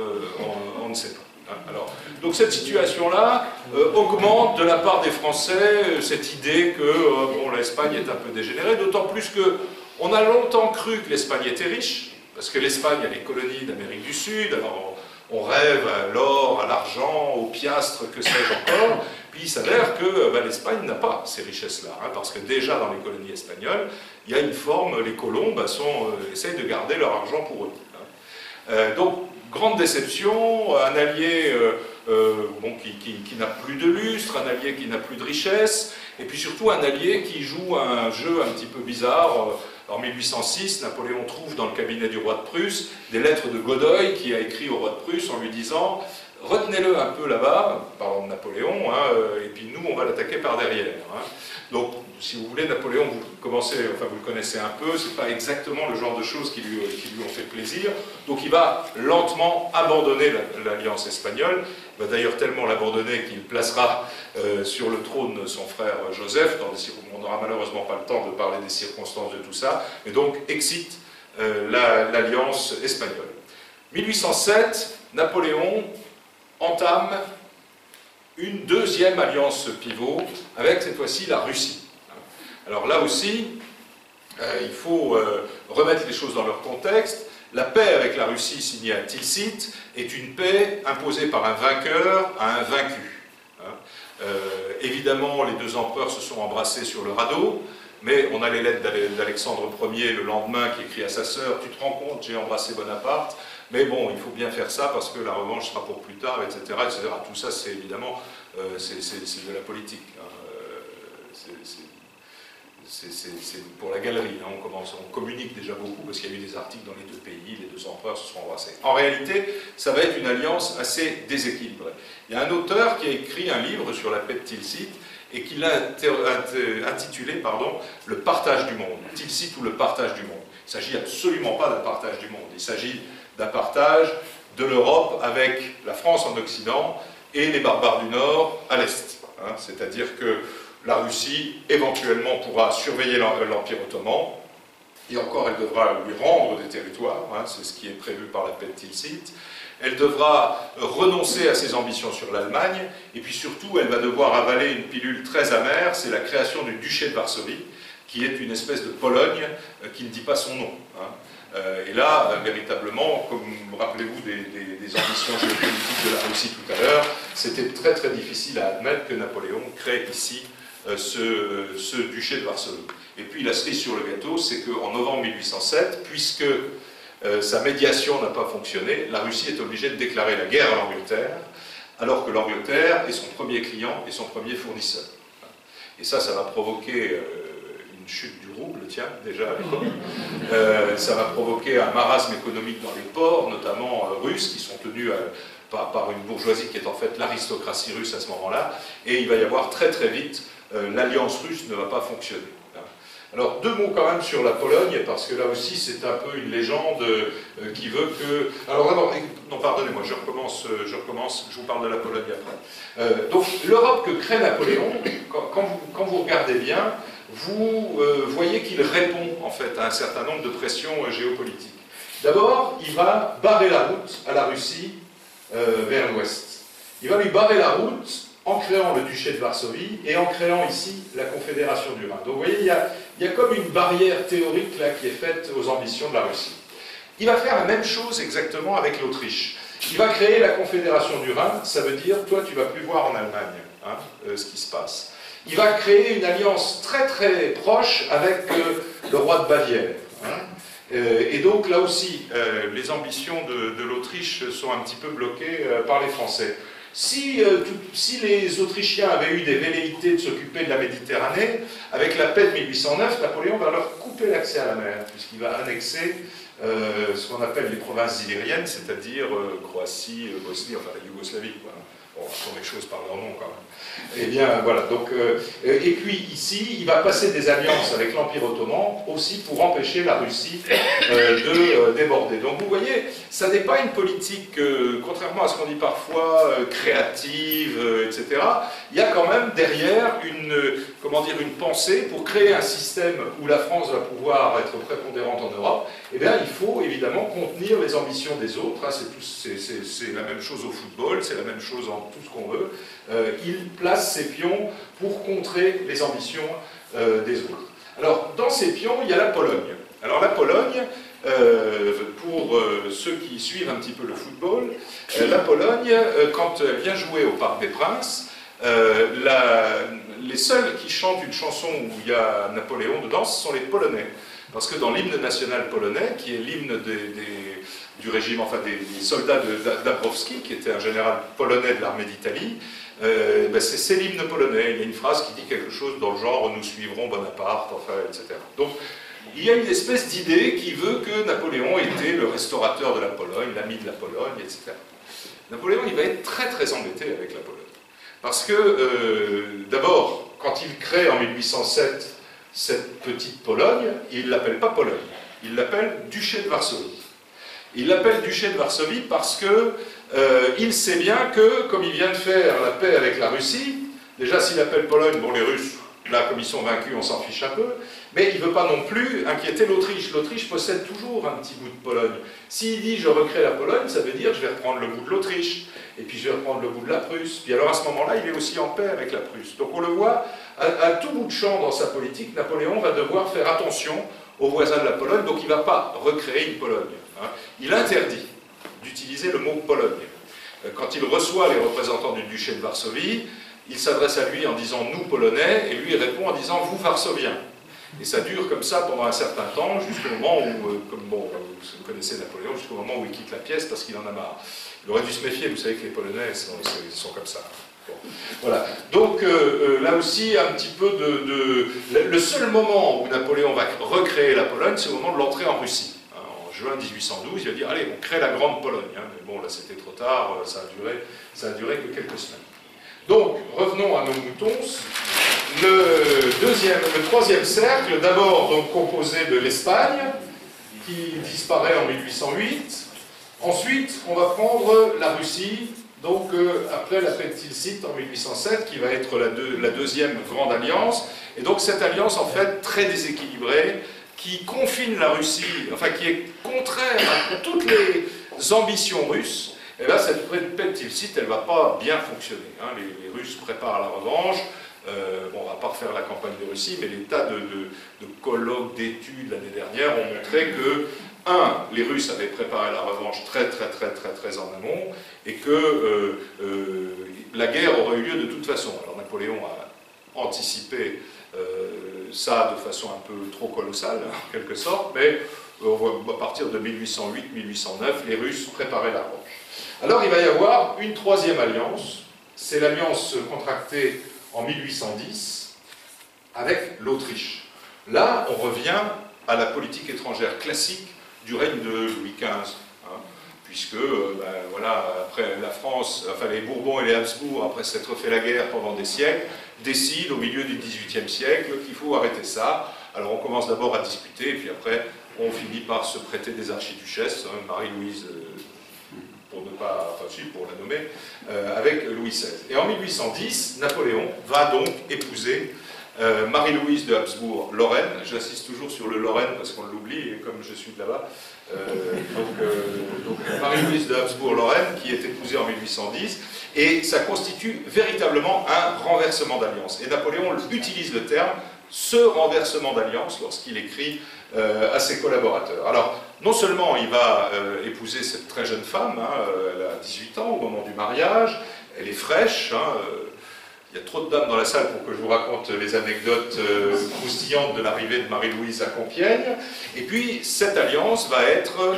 on ne sait pas. Alors, donc cette situation-là augmente de la part des Français cette idée que bon, l'Espagne est un peu dégénérée, d'autant plus qu'on a longtemps cru que l'Espagne était riche, parce que l'Espagne a les colonies d'Amérique du Sud, alors on rêve à l'or, à l'argent, aux piastres, que sais-je encore, puis il s'avère que l'Espagne n'a pas ces richesses-là, hein, parce que déjà dans les colonies espagnoles, il y a une forme, les colons essayent de garder leur argent pour eux. Hein. Donc, grande déception, un allié qui n'a plus de lustre, un allié qui n'a plus de richesse, et puis surtout un allié qui joue un jeu un petit peu bizarre. En 1806, Napoléon trouve dans le cabinet du roi de Prusse des lettres de Godoy qui a écrit au roi de Prusse en lui disant « Retenez-le un peu là-bas », parlant de Napoléon, hein, et puis nous on va l'attaquer par derrière. Hein. Donc, si vous voulez, Napoléon, vous le connaissez un peu, c'est pas exactement le genre de choses qui lui ont fait plaisir. Donc il va lentement abandonner l'alliance espagnole. Il va d'ailleurs tellement l'abandonner qu'il placera sur le trône son frère Joseph. On n'aura malheureusement pas le temps de parler des circonstances de tout ça, mais donc excite l'alliance espagnole. 1807, Napoléon entame une deuxième alliance pivot avec cette fois-ci la Russie. Alors là aussi, il faut remettre les choses dans leur contexte. La paix avec la Russie signée à Tilsit est une paix imposée par un vainqueur à un vaincu. Évidemment, les deux empereurs se sont embrassés sur le radeau, mais on a les lettres d'Alexandre Ier le lendemain qui écrit à sa sœur « Tu te rends compte, j'ai embrassé Bonaparte ?» Mais bon, il faut bien faire ça parce que la revanche sera pour plus tard, etc. etc. Tout ça, c'est évidemment c'est de la politique. Hein. C'est pour la galerie. Hein. On communique déjà beaucoup parce qu'il y a eu des articles dans les deux pays, les deux empereurs se sont embrassés. En réalité, ça va être une alliance assez déséquilibrée. Il y a un auteur qui a écrit un livre sur la paix de Tilsit et qui l'a intitulé « Le partage du monde ». Tilsit ou le partage du monde. Il ne s'agit absolument pas d'un partage du monde. Il s'agit d'un partage de l'Europe avec la France en Occident et les barbares du Nord à l'Est. Hein, c'est-à-dire que la Russie, éventuellement, pourra surveiller l'Empire ottoman, et encore, elle devra lui rendre des territoires, hein, c'est ce qui est prévu par la paix de Tilsit. Elle devra renoncer à ses ambitions sur l'Allemagne, et puis surtout, elle va devoir avaler une pilule très amère, c'est la création du duché de Varsovie, qui est une espèce de Pologne qui ne dit pas son nom. Hein. Et là, véritablement, comme rappelez-vous des ambitions géopolitiques de la Russie tout à l'heure, c'était très très difficile à admettre que Napoléon crée ici ce duché de Varsovie. Et puis la cerise sur le gâteau, c'est qu'en novembre 1807, puisque sa médiation n'a pas fonctionné, la Russie est obligée de déclarer la guerre à l'Angleterre, alors que l'Angleterre est son premier client et son premier fournisseur. Et ça va provoquer une chute du rouble, tiens, déjà à l'époque. Ça va provoquer un marasme économique dans les ports, notamment russes, qui sont tenus par une bourgeoisie qui est en fait l'aristocratie russe à ce moment-là, et il va y avoir très très vite, l'alliance russe ne va pas fonctionner. Alors, deux mots quand même sur la Pologne, parce que là aussi c'est un peu une légende qui veut que... Alors d'abord, non pardonnez-moi, je recommence, je vous parle de la Pologne après. Donc l'Europe que crée Napoléon, quand vous regardez bien, vous voyez qu'il répond en fait à un certain nombre de pressions géopolitiques. D'abord, il va barrer la route à la Russie vers l'ouest. Il va lui barrer la route en créant le duché de Varsovie et en créant ici la Confédération du Rhin. Donc vous voyez, il y a comme une barrière théorique là qui est faite aux ambitions de la Russie. Il va faire la même chose exactement avec l'Autriche. Il va créer la Confédération du Rhin, ça veut dire, toi tu vas plus voir en Allemagne hein, ce qui se passe. Il va créer une alliance très très proche avec le roi de Bavière. Hein. Et donc là aussi, les ambitions de l'Autriche sont un petit peu bloquées par les Français. Si les Autrichiens avaient eu des velléités de s'occuper de la Méditerranée, avec la paix de 1809, Napoléon va leur couper l'accès à la mer, puisqu'il va annexer ce qu'on appelle les provinces illyriennes, c'est-à-dire Croatie, Bosnie, enfin la Yougoslavie, quoi. Bon, on les choses par leur nom quand même. Eh bien, voilà. Donc, et puis ici, il va passer des alliances avec l'Empire ottoman aussi pour empêcher la Russie de déborder. Donc, vous voyez, ça n'est pas une politique, contrairement à ce qu'on dit parfois, créative, etc. Il y a quand même derrière une pensée pour créer un système où la France va pouvoir être prépondérante en Europe. Eh bien, il faut évidemment contenir les ambitions des autres. Hein, c'est la même chose au football, c'est la même chose en tout ce qu'on veut. Il place ses pions pour contrer les ambitions des autres. Alors, dans ces pions, il y a la Pologne. Alors, la Pologne, pour ceux qui suivent un petit peu le football, la Pologne, quand elle vient jouer au Parc des Princes, les seuls qui chantent une chanson où il y a Napoléon dedans, ce sont les Polonais. Parce que dans l'hymne national polonais, qui est l'hymne du régiment, enfin des soldats d'Abrowski, qui était un général polonais de l'armée d'Italie, c'est l'hymne polonais. Il y a une phrase qui dit quelque chose dans le genre « nous suivrons Bonaparte », enfin, etc. Donc, il y a une espèce d'idée qui veut que Napoléon était le restaurateur de la Pologne, l'ami de la Pologne, etc. Napoléon, il va être très très embêté avec la Pologne. Parce que, d'abord, quand il crée en 1807 cette petite Pologne, il ne l'appelle pas Pologne, il l'appelle Duché de Varsovie. Il l'appelle Duché de Varsovie parce que il sait bien que, comme il vient de faire la paix avec la Russie, déjà s'il appelle Pologne, bon les Russes, là comme ils sont vaincus, on s'en fiche un peu, mais il ne veut pas non plus inquiéter l'Autriche. L'Autriche possède toujours un petit bout de Pologne. S'il dit je recrée la Pologne, ça veut dire je vais reprendre le bout de l'Autriche, et puis je vais reprendre le bout de la Prusse. Puis alors à ce moment-là, il est aussi en paix avec la Prusse. Donc on le voit, à tout bout de champ dans sa politique, Napoléon va devoir faire attention aux voisins de la Pologne, donc il ne va pas recréer une Pologne. Hein. Il interdit d'utiliser le mot Pologne. Quand il reçoit les représentants du duché de Varsovie, il s'adresse à lui en disant « nous Polonais » et lui il répond en disant « vous Varsoviens ». Et ça dure comme ça pendant un certain temps, jusqu'au moment où, comme bon, vous connaissez Napoléon, jusqu'au moment où il quitte la pièce parce qu'il en a marre. Il aurait dû se méfier, vous savez que les Polonais sont comme ça. Bon. Voilà. Donc là aussi, un petit peu le seul moment où Napoléon va recréer la Pologne, c'est au moment de l'entrée en Russie. Hein, en juin 1812, il va dire « allez, on crée la Grande Pologne hein. ». Mais bon, là c'était trop tard, ça a duré que quelques semaines. Donc, revenons à nos moutons. Le troisième cercle, d'abord donc composé de l'Espagne, qui disparaît en 1808. Ensuite, on va prendre la Russie, donc après la paix de Tilsit en 1807, qui va être la deuxième grande alliance. Et donc cette alliance, en fait, très déséquilibrée, qui confine la Russie, enfin qui est contraire à toutes les ambitions russes. Et là, cette paix de Tilsit, elle ne va pas bien fonctionner. Hein. Les Russes préparent la revanche. Bon, on ne va pas refaire la campagne de Russie, mais les tas de colloques, d'études l'année dernière ont montré que, les Russes avaient préparé la revanche très en amont, et que la guerre aurait eu lieu de toute façon. Alors Napoléon a anticipé ça de façon un peu trop colossale, en quelque sorte, mais à partir de 1808-1809, les Russes préparaient la revanche. Alors il va y avoir une troisième alliance, c'est l'alliance contractée en 1810 avec l'Autriche. Là, on revient à la politique étrangère classique du règne de Louis XV, hein, puisque voilà, après la France, enfin les Bourbons et les Habsbourg, après s'être fait la guerre pendant des siècles, décident au milieu du XVIIIe siècle qu'il faut arrêter ça. Alors on commence d'abord à discuter, et puis après on finit par se prêter des archiduchesses, hein, Marie-Louise, pour ne pas, enfin si, pour la nommer, avec Louis XVI. Et en 1810, Napoléon va donc épouser Marie-Louise de Habsbourg-Lorraine. J'insiste toujours sur le Lorraine parce qu'on l'oublie, et comme je suis de là-bas. Donc Marie-Louise de Habsbourg-Lorraine, qui est épousée en 1810, et ça constitue véritablement un renversement d'alliance. Et Napoléon utilise le terme, ce renversement d'alliance, lorsqu'il écrit à ses collaborateurs. Alors, non seulement il va épouser cette très jeune femme, hein, elle a 18 ans au moment du mariage, elle est fraîche, hein, il y a trop de dames dans la salle pour que je vous raconte les anecdotes croustillantes de l'arrivée de Marie-Louise à Compiègne. Et puis, cette alliance va être,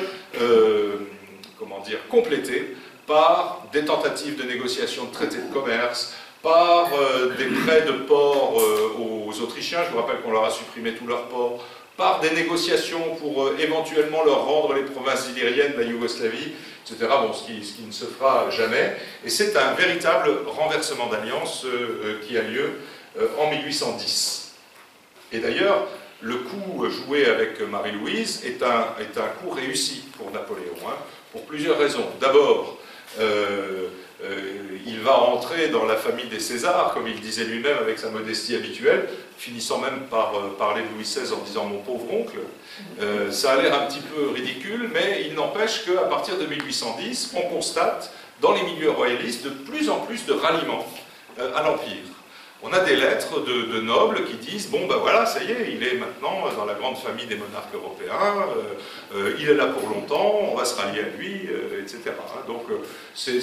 comment dire, complétée par des tentatives de négociation de traités de commerce, par des prêts de ports aux Autrichiens. Je vous rappelle qu'on leur a supprimé tous leurs ports, par des négociations pour éventuellement leur rendre les provinces illyriennes de la Yougoslavie, etc. Bon, ce qui ne se fera jamais. Et c'est un véritable renversement d'alliance qui a lieu en 1810. Et d'ailleurs, le coup joué avec Marie-Louise est un coup réussi pour Napoléon, hein, pour plusieurs raisons. D'abord, il va entrer dans la famille des Césars, comme il disait lui-même avec sa modestie habituelle, finissant même par parler de Louis XVI en disant « mon pauvre oncle ». Ça a l'air un petit peu ridicule, mais il n'empêche qu'à partir de 1810, on constate dans les milieux royalistes de plus en plus de ralliements à l'Empire. On a des lettres de nobles qui disent « bon ben voilà, ça y est, il est maintenant dans la grande famille des monarques européens, il est là pour longtemps, on va se rallier à lui, etc. » Donc c'est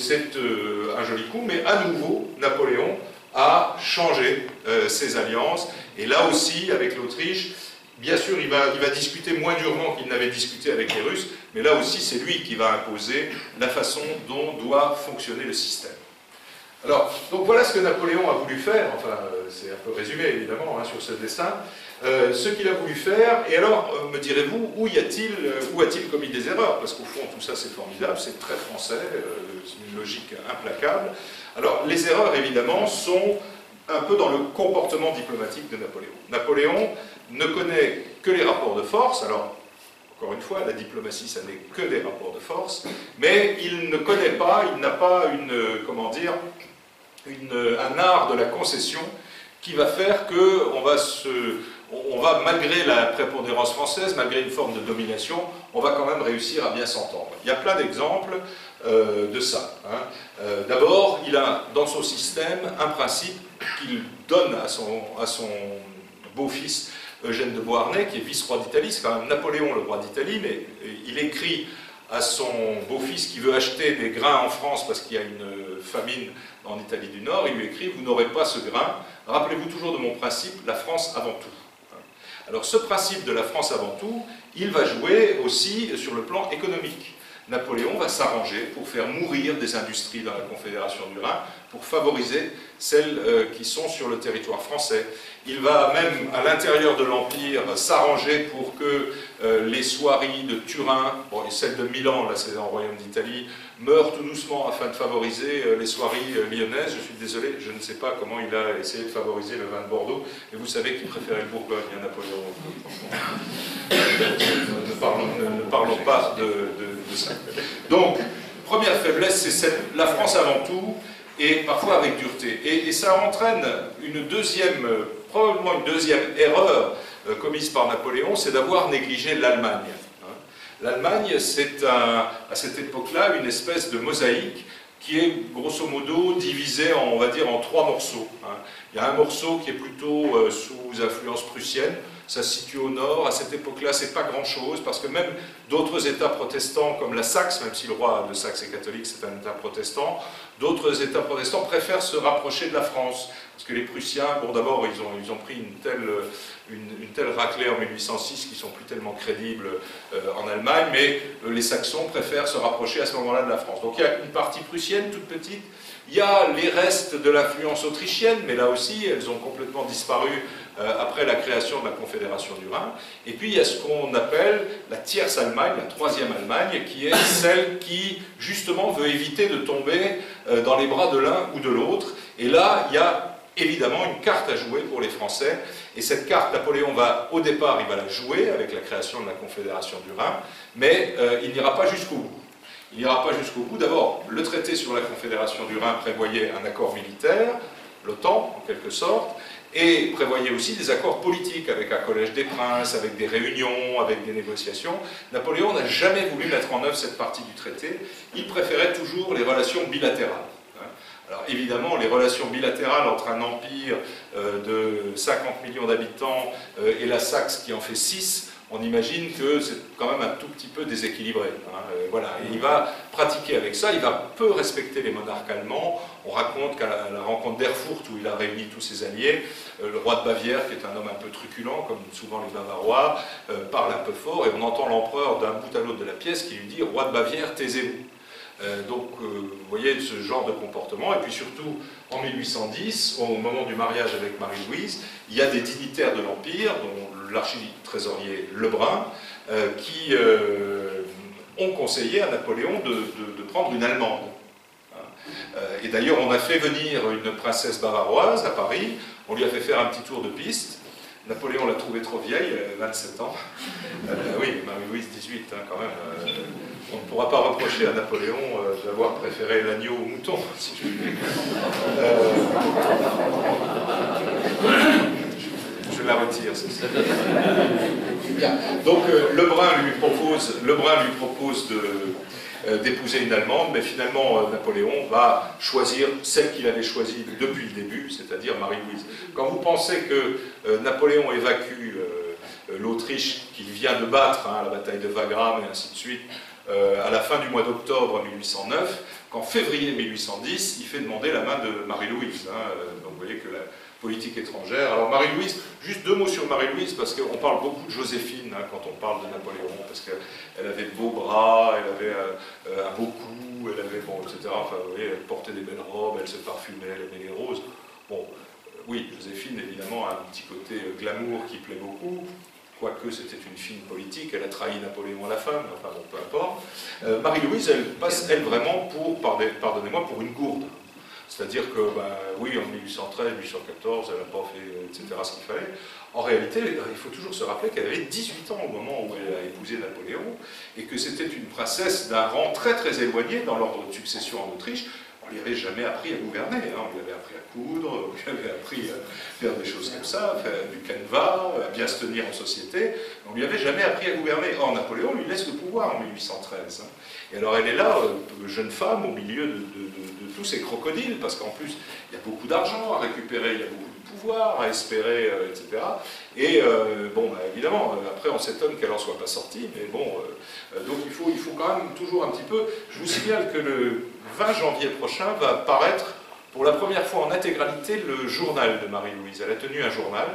un joli coup, mais à nouveau, Napoléon a changé ses alliances, et là aussi, avec l'Autriche, bien sûr, il va discuter moins durement qu'il n'avait discuté avec les Russes, mais là aussi, c'est lui qui va imposer la façon dont doit fonctionner le système. Alors, donc voilà ce que Napoléon a voulu faire, enfin, c'est un peu résumé évidemment hein, sur ce dessin, ce qu'il a voulu faire, et alors, me direz-vous, où a-t-il commis des erreurs? Parce qu'au fond, tout ça c'est formidable, c'est très français, c'est une logique implacable. Alors, les erreurs, évidemment, sont un peu dans le comportement diplomatique de Napoléon. Napoléon ne connaît que les rapports de force, alors, encore une fois, la diplomatie, ça n'est que des rapports de force, mais il ne connaît pas, il n'a pas comment dire, un art de la concession qui va faire qu'on va, malgré la prépondérance française, malgré une forme de domination, on va quand même réussir à bien s'entendre. Il y a plein d'exemples de ça. Hein. D'abord, il a dans son système un principe qu'il donne à son beau-fils Eugène de Beauharnais, qui est vice-roi d'Italie. C'est quand même Napoléon le roi d'Italie, mais il écrit à son beau-fils qui veut acheter des grains en France parce qu'il y a une famine en Italie du Nord, il lui écrit « Vous n'aurez pas ce grain, rappelez-vous toujours de mon principe, la France avant tout ». Alors ce principe de la France avant tout, il va jouer aussi sur le plan économique. Napoléon va s'arranger pour faire mourir des industries dans la Confédération du Rhin, pour favoriser celles qui sont sur le territoire français. Il va même, à l'intérieur de l'Empire, s'arranger pour que les soieries de Turin, bon, et celles de Milan, là c'est dans le Royaume d'Italie, meurent tout doucement afin de favoriser les soieries lyonnaises. Je suis désolé, je ne sais pas comment il a essayé de favoriser le vin de Bordeaux, et vous savez qu'il préférait le Bourgogne à Napoléon. Ne parlons pas de ça. Donc, première faiblesse, c'est la France avant tout, et parfois avec dureté. Et ça entraîne probablement une deuxième erreur commise par Napoléon, c'est d'avoir négligé l'Allemagne. L'Allemagne, c'est à cette époque-là une espèce de mosaïque qui est grosso modo divisée on va dire, en trois morceaux. Il y a un morceau qui est plutôt sous influence prussienne, ça se situe au nord. À cette époque-là, c'est pas grand-chose, parce que même d'autres États protestants, comme la Saxe, même si le roi de Saxe est catholique, c'est un État protestant, d'autres États protestants préfèrent se rapprocher de la France. Parce que les Prussiens, bon d'abord, ils ont pris une telle raclée en 1806 qu'ils ne sont plus tellement crédibles en Allemagne, mais les Saxons préfèrent se rapprocher à ce moment-là de la France. Donc il y a une partie prussienne, toute petite. Il y a les restes de l'influence autrichienne, mais là aussi, elles ont complètement disparu après la création de la Confédération du Rhin. Et puis il y a ce qu'on appelle la tierce Allemagne, la troisième Allemagne, qui est celle qui, justement, veut éviter de tomber dans les bras de l'un ou de l'autre. Et là, il y a évidemment une carte à jouer pour les Français. Et cette carte, Napoléon va, au départ, il va la jouer avec la création de la Confédération du Rhin, mais il n'ira pas jusqu'au bout. Il n'ira pas jusqu'au bout. D'abord, le traité sur la Confédération du Rhin prévoyait un accord militaire, l'OTAN en quelque sorte, et prévoyait aussi des accords politiques avec un collège des princes, avec des réunions, avec des négociations. Napoléon n'a jamais voulu mettre en œuvre cette partie du traité. Il préférait toujours les relations bilatérales. Alors évidemment, les relations bilatérales entre un empire de 50 millions d'habitants et la Saxe qui en fait 6, on imagine que c'est quand même un tout petit peu déséquilibré. Hein, voilà. Et il va pratiquer avec ça, il va peu respecter les monarques allemands. On raconte qu'à la rencontre d'Erfurt, où il a réuni tous ses alliés, le roi de Bavière, qui est un homme un peu truculent, comme souvent les Bavarois, parle un peu fort, et on entend l'empereur d'un bout à l'autre de la pièce qui lui dit « Roi de Bavière, taisez-vous ». Donc, vous voyez ce genre de comportement. Et puis surtout, en 1810, au moment du mariage avec Marie-Louise, il y a des dignitaires de l'Empire, dont l'architrésorier Lebrun, qui ont conseillé à Napoléon de prendre une Allemande. Et d'ailleurs, on a fait venir une princesse bavaroise à Paris, on lui a fait faire un petit tour de piste. Napoléon l'a trouvée trop vieille, 27 ans. Oui, Marie-Louise, 18, hein, quand même. On ne pourra pas reprocher à Napoléon d'avoir préféré l'agneau au mouton, si je puis dire. Je la retire, ceci. Bien. Donc, Lebrun lui propose d'épouser une Allemande, mais finalement, Napoléon va choisir celle qu'il avait choisie depuis le début, c'est-à-dire Marie-Louise. Quand vous pensez que Napoléon évacue l'Autriche qu'il vient de battre, hein, à la bataille de Wagram et ainsi de suite, à la fin du mois d'octobre 1809, qu'en février 1810, il fait demander la main de Marie-Louise. Hein, donc vous voyez que la politique étrangère... Alors Marie-Louise, juste deux mots sur Marie-Louise, parce qu'on parle beaucoup de Joséphine hein, quand on parle de Napoléon, parce qu'elle avait de beaux bras, elle avait un beau cou, elle avait, bon, etc. Enfin, vous voyez, elle portait des belles robes, elle se parfumait, elle aimait les roses. Bon, oui, Joséphine, évidemment, a un petit côté glamour qui plaît beaucoup. Quoique c'était une fine politique, elle a trahi Napoléon à la fin, mais enfin bon, peu importe. Marie-Louise, elle passe, elle, vraiment pour, pardonnez-moi, pour une gourde. C'est-à-dire que, ben, oui, en 1813, 1814, elle n'a pas fait, etc., ce qu'il fallait. En réalité, il faut toujours se rappeler qu'elle avait 18 ans au moment où elle a épousé Napoléon, et que c'était une princesse d'un rang très très éloigné dans l'ordre de succession en Autriche. On lui avait jamais appris à gouverner, hein. On lui avait appris à coudre, on lui avait appris à faire des choses comme ça, à faire du canevas, à bien se tenir en société. On lui avait jamais appris à gouverner. Or, Napoléon lui laisse le pouvoir en 1813. Hein. Et alors elle est là, jeune femme, au milieu de tous ces crocodiles, parce qu'en plus, il y a beaucoup d'argent à récupérer, il y a beaucoup de pouvoir à espérer, etc. Et bon, bah, évidemment, après on s'étonne qu'elle n'en soit pas sortie, mais bon, donc il faut quand même toujours un petit peu... Je vous signale que le 20 janvier prochain va paraître pour la première fois en intégralité le journal de Marie-Louise. Elle a tenu un journal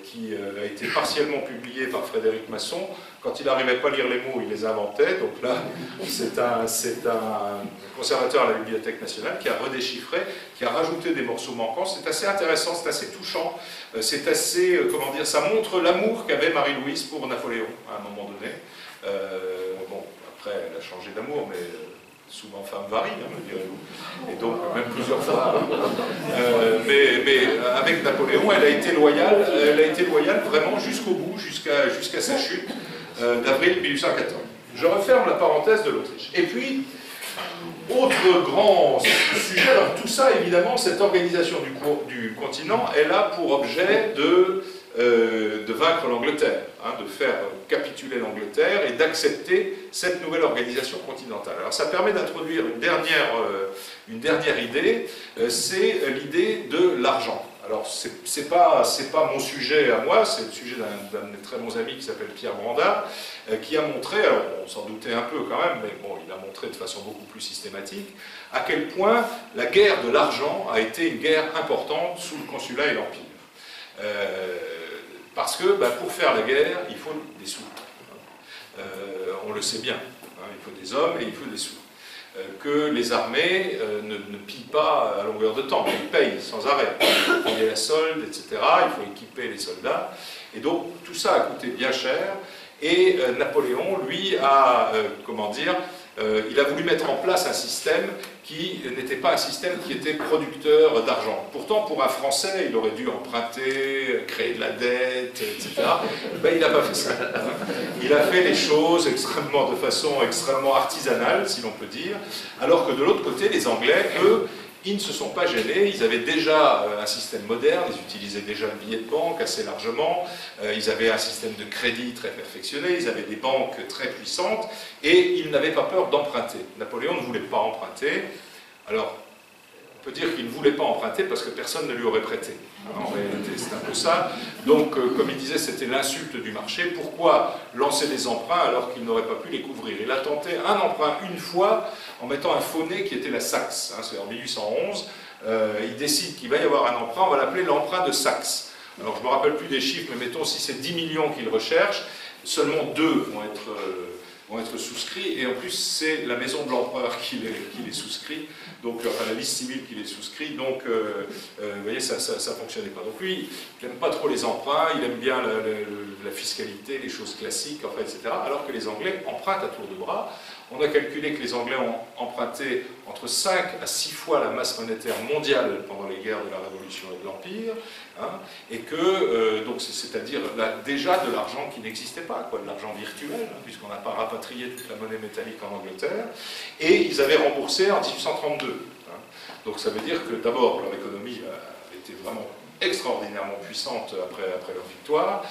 qui a été partiellement publié par Frédéric Masson. Quand il n'arrivait pas à lire les mots, il les inventait. Donc là, c'est un conservateur à la Bibliothèque nationale qui a redéchiffré, qui a rajouté des morceaux manquants. C'est assez intéressant, c'est assez touchant. C'est assez, comment dire, ça montre l'amour qu'avait Marie-Louise pour Napoléon à un moment donné. Bon, après, elle a changé d'amour, mais... souvent femme varie, hein, me direz-vous, et donc même plusieurs fois. Mais avec Napoléon, elle a été loyale vraiment jusqu'au bout, jusqu'à sa chute d'avril 1814. Je referme la parenthèse de l'Autriche. Et puis, autre grand sujet, alors tout ça, évidemment, cette organisation du continent, elle a pour objet de vaincre l'Angleterre, hein, de faire capituler l'Angleterre et d'accepter cette nouvelle organisation continentale. Alors ça permet d'introduire une dernière idée, c'est l'idée de l'argent. Alors c'est pas mon sujet à moi, c'est le sujet d'un de mes très bons amis qui s'appelle Pierre Brandard, qui a montré, alors on s'en doutait un peu quand même, mais bon, il a montré de façon beaucoup plus systématique, à quel point la guerre de l'argent a été une guerre importante sous le Consulat et l'Empire. Parce que pour faire la guerre, il faut des sous. On le sait bien, hein, il faut des hommes et il faut des sous. Que les armées ne pillent pas à longueur de temps, ils payent sans arrêt. Il faut payer la solde, etc. Il faut équiper les soldats. Et donc tout ça a coûté bien cher. Et Napoléon, lui, a, il a voulu mettre en place un système qui n'était pas un système qui était producteur d'argent. Pourtant, pour un Français, il aurait dû emprunter, créer de la dette, etc. Il n'a pas fait ça. Il a fait les choses de façon extrêmement artisanale, si l'on peut dire, alors que de l'autre côté, les Anglais, eux, ils ne se sont pas gênés, ils avaient déjà un système moderne, ils utilisaient déjà le billet de banque assez largement, ils avaient un système de crédit très perfectionné, ils avaient des banques très puissantes, et ils n'avaient pas peur d'emprunter. Napoléon ne voulait pas emprunter, alors On peut dire qu'il ne voulait pas emprunter parce que personne ne lui aurait prêté. En réalité, c'est un peu ça. Donc, comme il disait, c'était l'insulte du marché. Pourquoi lancer des emprunts alors qu'il n'aurait pas pu les couvrir? Il a tenté un emprunt une fois en mettant un faux-nez qui était la Saxe. C'est en 1811. Il décide qu'il va y avoir un emprunt, on va l'appeler l'emprunt de Saxe. Alors, je ne me rappelle plus des chiffres, mais mettons, si c'est 10 millions qu'il recherche, seulement 2 vont être souscrits, et en plus c'est la maison de l'empereur qui les souscrit, donc enfin, la liste civile qui les souscrit, donc vous voyez, ça ne fonctionnait pas. Donc lui, il n'aime pas trop les emprunts, il aime bien la fiscalité, les choses classiques, enfin, etc., alors que les Anglais empruntent à tour de bras. On a calculé que les Anglais ont emprunté entre 5 à 6 fois la masse monétaire mondiale pendant les guerres de la Révolution et de l'Empire, hein, et que, donc c'est-à-dire déjà de l'argent qui n'existait pas, quoi, de l'argent virtuel, hein, puisqu'on n'a pas rapatrié toute la monnaie métallique en Angleterre, et ils avaient remboursé en 1832. Hein. Donc ça veut dire que d'abord leur économie était vraiment extraordinairement puissante après leur victoire,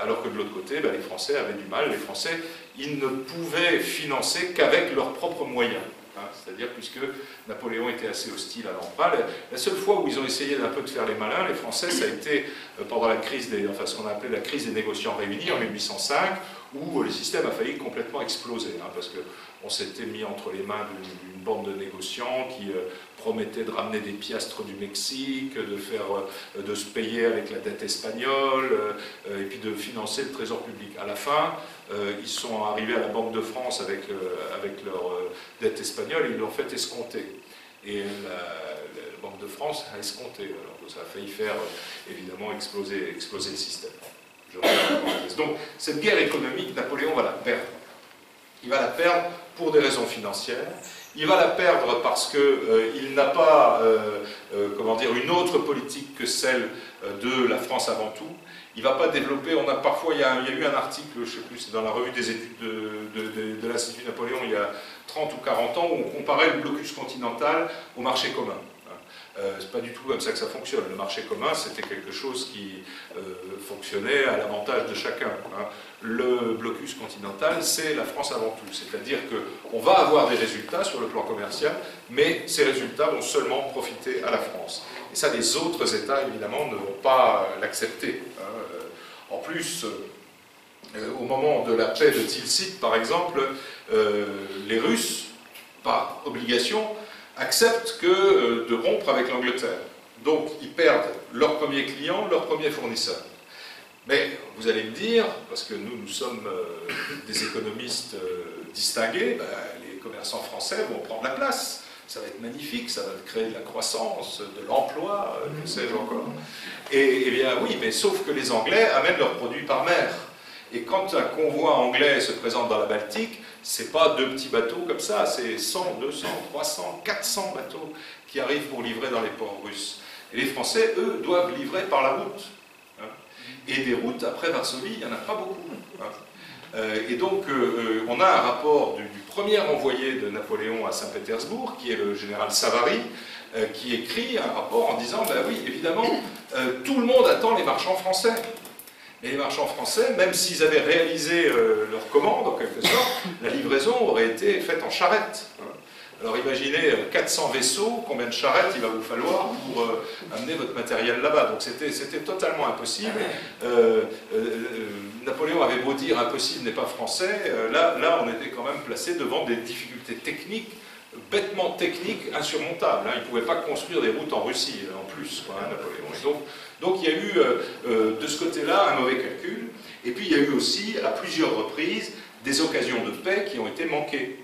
alors que de l'autre côté, les Français avaient du mal. Les Français, ils ne pouvaient financer qu'avec leurs propres moyens. Hein, c'est-à-dire, puisque Napoléon était assez hostile à l'emprunt, la seule fois où ils ont essayé d'un peu de faire les malins, les Français, ça a été pendant la crise ce qu'on a appelé la crise des négociants réunis en 1805, où le système a failli complètement exploser, hein, parce qu'on s'était mis entre les mains d'une bande de négociants qui promettait de ramener des piastres du Mexique, de se payer avec la dette espagnole, et puis de financer le trésor public. À la fin, ils sont arrivés à la Banque de France avec leur dette espagnole, et ils l'ont fait escompter. Et la Banque de France a escompté, alors que ça a failli faire, évidemment, exploser le système. Donc, cette guerre économique, Napoléon va la perdre. Il va la perdre pour des raisons financières. Il va la perdre parce qu'il n'a pas comment dire, une autre politique que celle de la France avant tout. Il ne va pas développer, il y a eu un article, je ne sais plus, c'est dans la revue des études de l'Institut Napoléon il y a 30 ou 40 ans, où on comparait le blocus continental au marché commun. C'est pas du tout comme ça que ça fonctionne. Le marché commun, c'était quelque chose qui fonctionnait à l'avantage de chacun. Hein. Le blocus continental, c'est la France avant tout. C'est-à-dire qu'on va avoir des résultats sur le plan commercial, mais ces résultats vont seulement profiter à la France. Et ça, les autres États, évidemment, ne vont pas l'accepter. Hein. En plus, au moment de la paix de Tilsit, par exemple, les Russes, par obligation, acceptent de rompre avec l'Angleterre. Donc, ils perdent leur premier client, leur premier fournisseur. Mais, vous allez me dire, parce que nous sommes des économistes distingués, les commerçants français vont prendre la place. Ça va être magnifique, ça va créer de la croissance, de l'emploi, que sais-je encore. Et bien oui, mais sauf que les Anglais amènent leurs produits par mer. Et quand un convoi anglais se présente dans la Baltique, c'est pas 2 petits bateaux comme ça, c'est 100, 200, 300, 400 bateaux qui arrivent pour livrer dans les ports russes. Et les Français, eux, doivent livrer par la route. Hein. Et des routes après Varsovie, il n'y en a pas beaucoup. Hein. Et donc, on a un rapport du premier envoyé de Napoléon à Saint-Pétersbourg, qui est le général Savary, qui écrit un rapport en disant, ben oui, évidemment, tout le monde attend les marchands français. Et les marchands français, même s'ils avaient réalisé leur commande, en quelque sorte, la livraison aurait été faite en charrette. Alors imaginez 400 vaisseaux, combien de charrettes il va vous falloir pour amener votre matériel là-bas. Donc c'était totalement impossible. Napoléon avait beau dire impossible n'est pas français, là on était quand même placé devant des difficultés techniques, bêtement techniques, insurmontables. Il ne pouvait pas construire des routes en Russie en plus, quoi, Napoléon. Et donc il y a eu de ce côté-là un mauvais calcul. Et puis il y a eu aussi à plusieurs reprises des occasions de paix qui ont été manquées.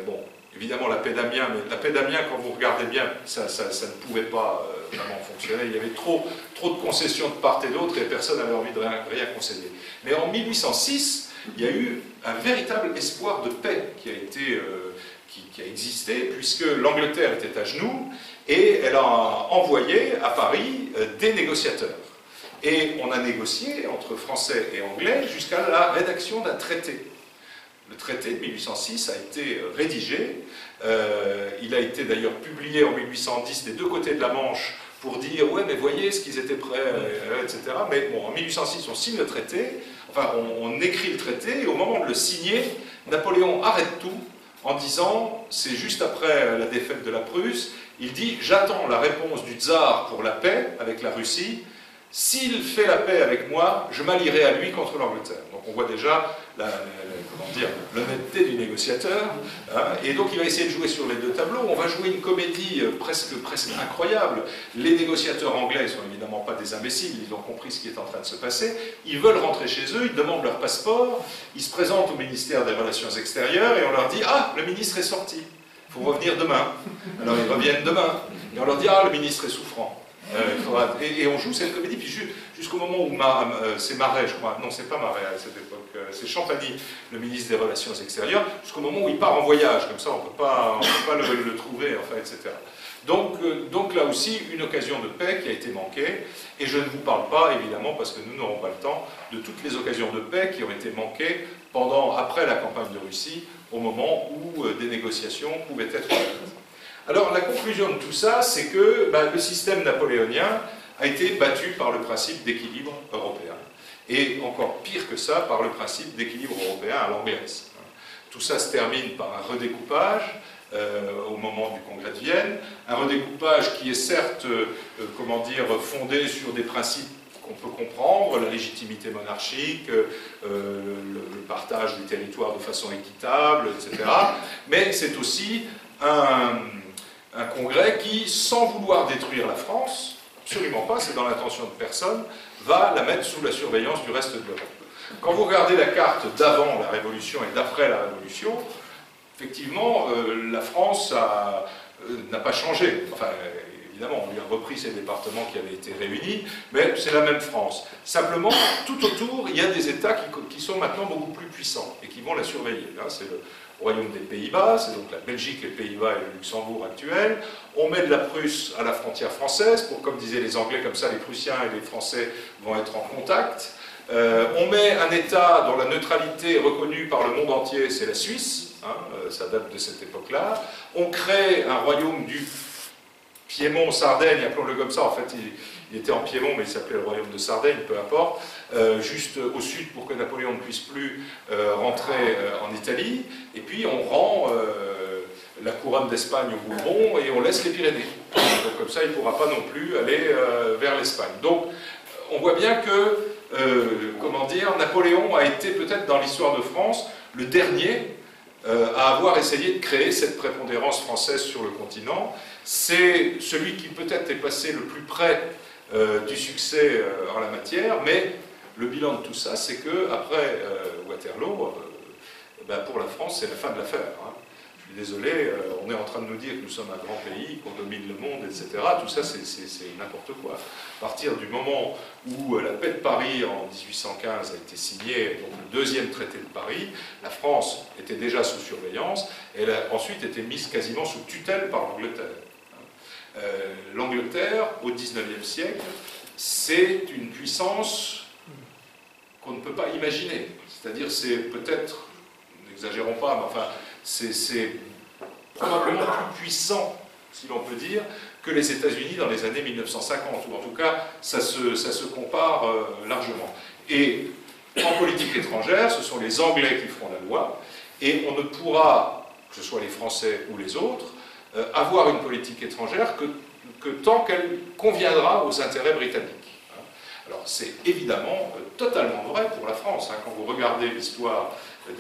Bon. Évidemment, la paix d'Amiens, mais la paix d'Amiens, quand vous regardez bien, ça ne pouvait pas vraiment fonctionner. Il y avait trop de concessions de part et d'autre et personne n'avait envie de rien concéder. Mais en 1806, il y a eu un véritable espoir de paix qui a existé, puisque l'Angleterre était à genoux et elle a envoyé à Paris des négociateurs. Et on a négocié entre Français et Anglais jusqu'à la rédaction d'un traité. Le traité de 1806 a été rédigé, il a été d'ailleurs publié en 1810 des deux côtés de la Manche pour dire « ouais mais voyez ce qu'ils étaient prêts, etc. » Mais bon, en 1806 on signe le traité, enfin on écrit le traité et au moment de le signer, Napoléon arrête tout en disant, c'est juste après la défaite de la Prusse, il dit « J'attends la réponse du tsar pour la paix avec la Russie. S'il fait la paix avec moi, je m'allierai à lui contre l'Angleterre. » Donc on voit déjà l'honnêteté du négociateur. Hein, et donc il va essayer de jouer sur les deux tableaux. On va jouer une comédie presque incroyable. Les négociateurs anglais ne sont évidemment pas des imbéciles, ils ont compris ce qui est en train de se passer. Ils veulent rentrer chez eux, ils demandent leur passeport, ils se présentent au ministère des Relations extérieures et on leur dit « Ah, le ministre est sorti, il faut revenir demain. » Alors ils reviennent demain et on leur dit « Ah, le ministre est souffrant. » Et on joue cette comédie, puis jusqu'au moment où c'est Marais, je crois, non c'est pas Marais à cette époque, c'est Champagny, le ministre des Relations extérieures, jusqu'au moment où il part en voyage, comme ça on ne peut pas le trouver, enfin, etc. Donc là aussi, une occasion de paix qui a été manquée, et je ne vous parle pas, évidemment, parce que nous n'aurons pas le temps, de toutes les occasions de paix qui ont été manquées après la campagne de Russie, au moment où des négociations pouvaient être faites. Alors la conclusion de tout ça, c'est que le système napoléonien a été battu par le principe d'équilibre européen. Et encore pire que ça, par le principe d'équilibre européen à l'anglaise. Tout ça se termine par un redécoupage au moment du congrès de Vienne, un redécoupage qui est certes, fondé sur des principes qu'on peut comprendre, la légitimité monarchique, le partage du territoire de façon équitable, etc. Mais c'est aussi un congrès qui, sans vouloir détruire la France, absolument pas, c'est dans l'intention de personne, va la mettre sous la surveillance du reste de l'Europe. Quand vous regardez la carte d'avant la Révolution et d'après la Révolution, effectivement, la France n'a pas changé. Enfin, évidemment, on lui a repris ces départements qui avaient été réunis, mais c'est la même France. Simplement, tout autour, il y a des États qui sont maintenant beaucoup plus puissants et qui vont la surveiller. Là, c'est le Royaume des Pays-Bas, c'est donc la Belgique, les Pays-Bas et le Luxembourg actuel. On met de la Prusse à la frontière française, pour, comme disaient les Anglais, comme ça les Prussiens et les Français vont être en contact. On met un État dont la neutralité est reconnue par le monde entier, c'est la Suisse, hein, ça date de cette époque-là. On crée un royaume du Piémont-Sardaigne, appelons-le comme ça, en fait il était en Piémont, mais il s'appelait le royaume de Sardaigne, peu importe, juste au sud pour que Napoléon ne puisse plus rentrer en Italie, et puis on rend la couronne d'Espagne aux Bourbons et on laisse les Pyrénées. Donc comme ça il ne pourra pas non plus aller vers l'Espagne. Donc on voit bien que, Napoléon a été peut-être dans l'histoire de France le dernier à avoir essayé de créer cette prépondérance française sur le continent. C'est celui qui peut-être est passé le plus près du succès en la matière, mais le bilan de tout ça, c'est qu'après Waterloo, pour la France, c'est la fin de l'affaire. Hein. Je suis désolé, on est en train de nous dire que nous sommes un grand pays, qu'on domine le monde, etc. Tout ça, c'est n'importe quoi. À partir du moment où la paix de Paris en 1815 a été signée, donc le deuxième traité de Paris, la France était déjà sous surveillance, et elle a ensuite été mise quasiment sous tutelle par l'Angleterre. L'Angleterre, au XIXe siècle, c'est une puissance qu'on ne peut pas imaginer. C'est-à-dire, c'est peut-être, n'exagérons pas, mais enfin, c'est probablement plus puissant, si l'on peut dire, que les États-Unis dans les années 1950, ou en tout cas, ça se compare largement. Et en politique étrangère, ce sont les Anglais qui feront la loi, et on ne pourra, que ce soit les Français ou les autres, avoir une politique étrangère que tant qu'elle conviendra aux intérêts britanniques. Alors c'est évidemment totalement vrai pour la France. Quand vous regardez l'histoire de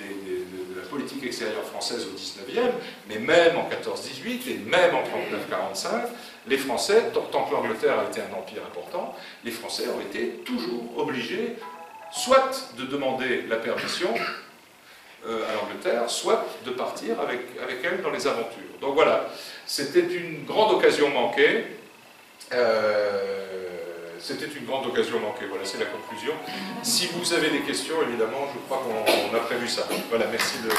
la politique extérieure française au XIXe, mais même en 14-18 et même en 39-45, les Français, tant que l'Angleterre a été un empire important, les Français ont été toujours obligés soit de demander la permission à l'Angleterre, soit de partir avec elle dans les aventures. Donc voilà, c'était une grande occasion manquée. Voilà, c'est la conclusion. Si vous avez des questions, évidemment, je crois qu'on a prévu ça. Voilà, merci de...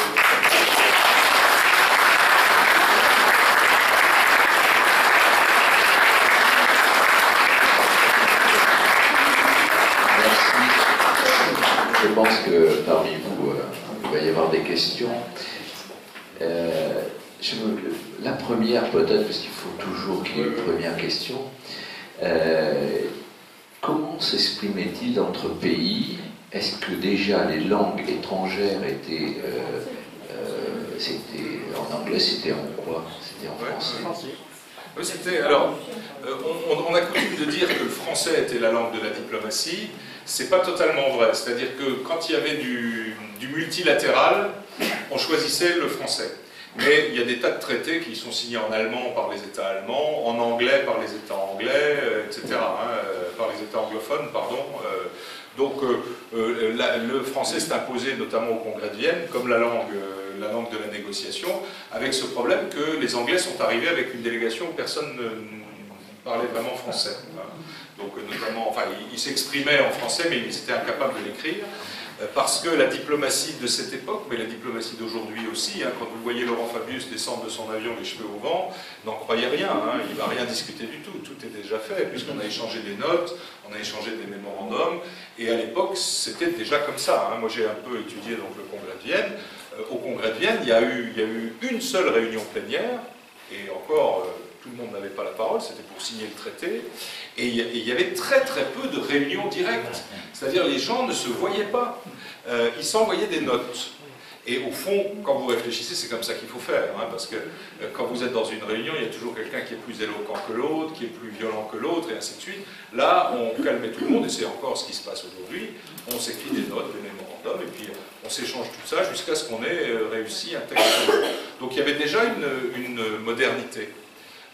Je pense que parmi vous, il va y avoir des questions. La première, peut-être, parce qu'il faut toujours qu'il y ait une première question. Comment s'exprimait-il entre pays? Est-ce que déjà les langues étrangères étaient en anglais, c'était en quoi? C'était en français. Oui, alors, on a coutume de dire que le français était la langue de la diplomatie. C'est pas totalement vrai. C'est-à-dire que quand il y avait du multilatéral, on choisissait le français. Mais il y a des tas de traités qui sont signés en allemand par les États allemands, en anglais par les États anglais, etc. Par les États anglophones, pardon. Donc le français s'est imposé notamment au Congrès de Vienne comme la langue de la négociation, avec ce problème que les Anglais sont arrivés avec une délégation où personne ne parlait vraiment français. Donc notamment, enfin, ils s'exprimaient en français, mais ils étaient incapables de l'écrire. Parce que la diplomatie de cette époque, mais la diplomatie d'aujourd'hui aussi, quand vous voyez Laurent Fabius descendre de son avion les cheveux au vent, n'en croyez rien, il ne va rien discuter du tout, tout est déjà fait, puisqu'on a échangé des notes, on a échangé des mémorandums, et à l'époque c'était déjà comme ça. Moi j'ai un peu étudié donc, le Congrès de Vienne. Au Congrès de Vienne, il y a eu une seule réunion plénière, et encore tout le monde n'avait pas la parole, c'était pour signer le traité, et il y avait très très peu de réunions directes, c'est-à-dire les gens ne se voyaient pas, ils s'envoyaient des notes. Et au fond, quand vous réfléchissez, c'est comme ça qu'il faut faire, parce que quand vous êtes dans une réunion, il y a toujours quelqu'un qui est plus éloquent que l'autre, qui est plus violent que l'autre, et ainsi de suite. Là, on calmait tout le monde, et c'est encore ce qui se passe aujourd'hui. On s'écrit des notes, des mémorandums, et puis on s'échange tout ça jusqu'à ce qu'on ait réussi un texte. Donc il y avait déjà une modernité.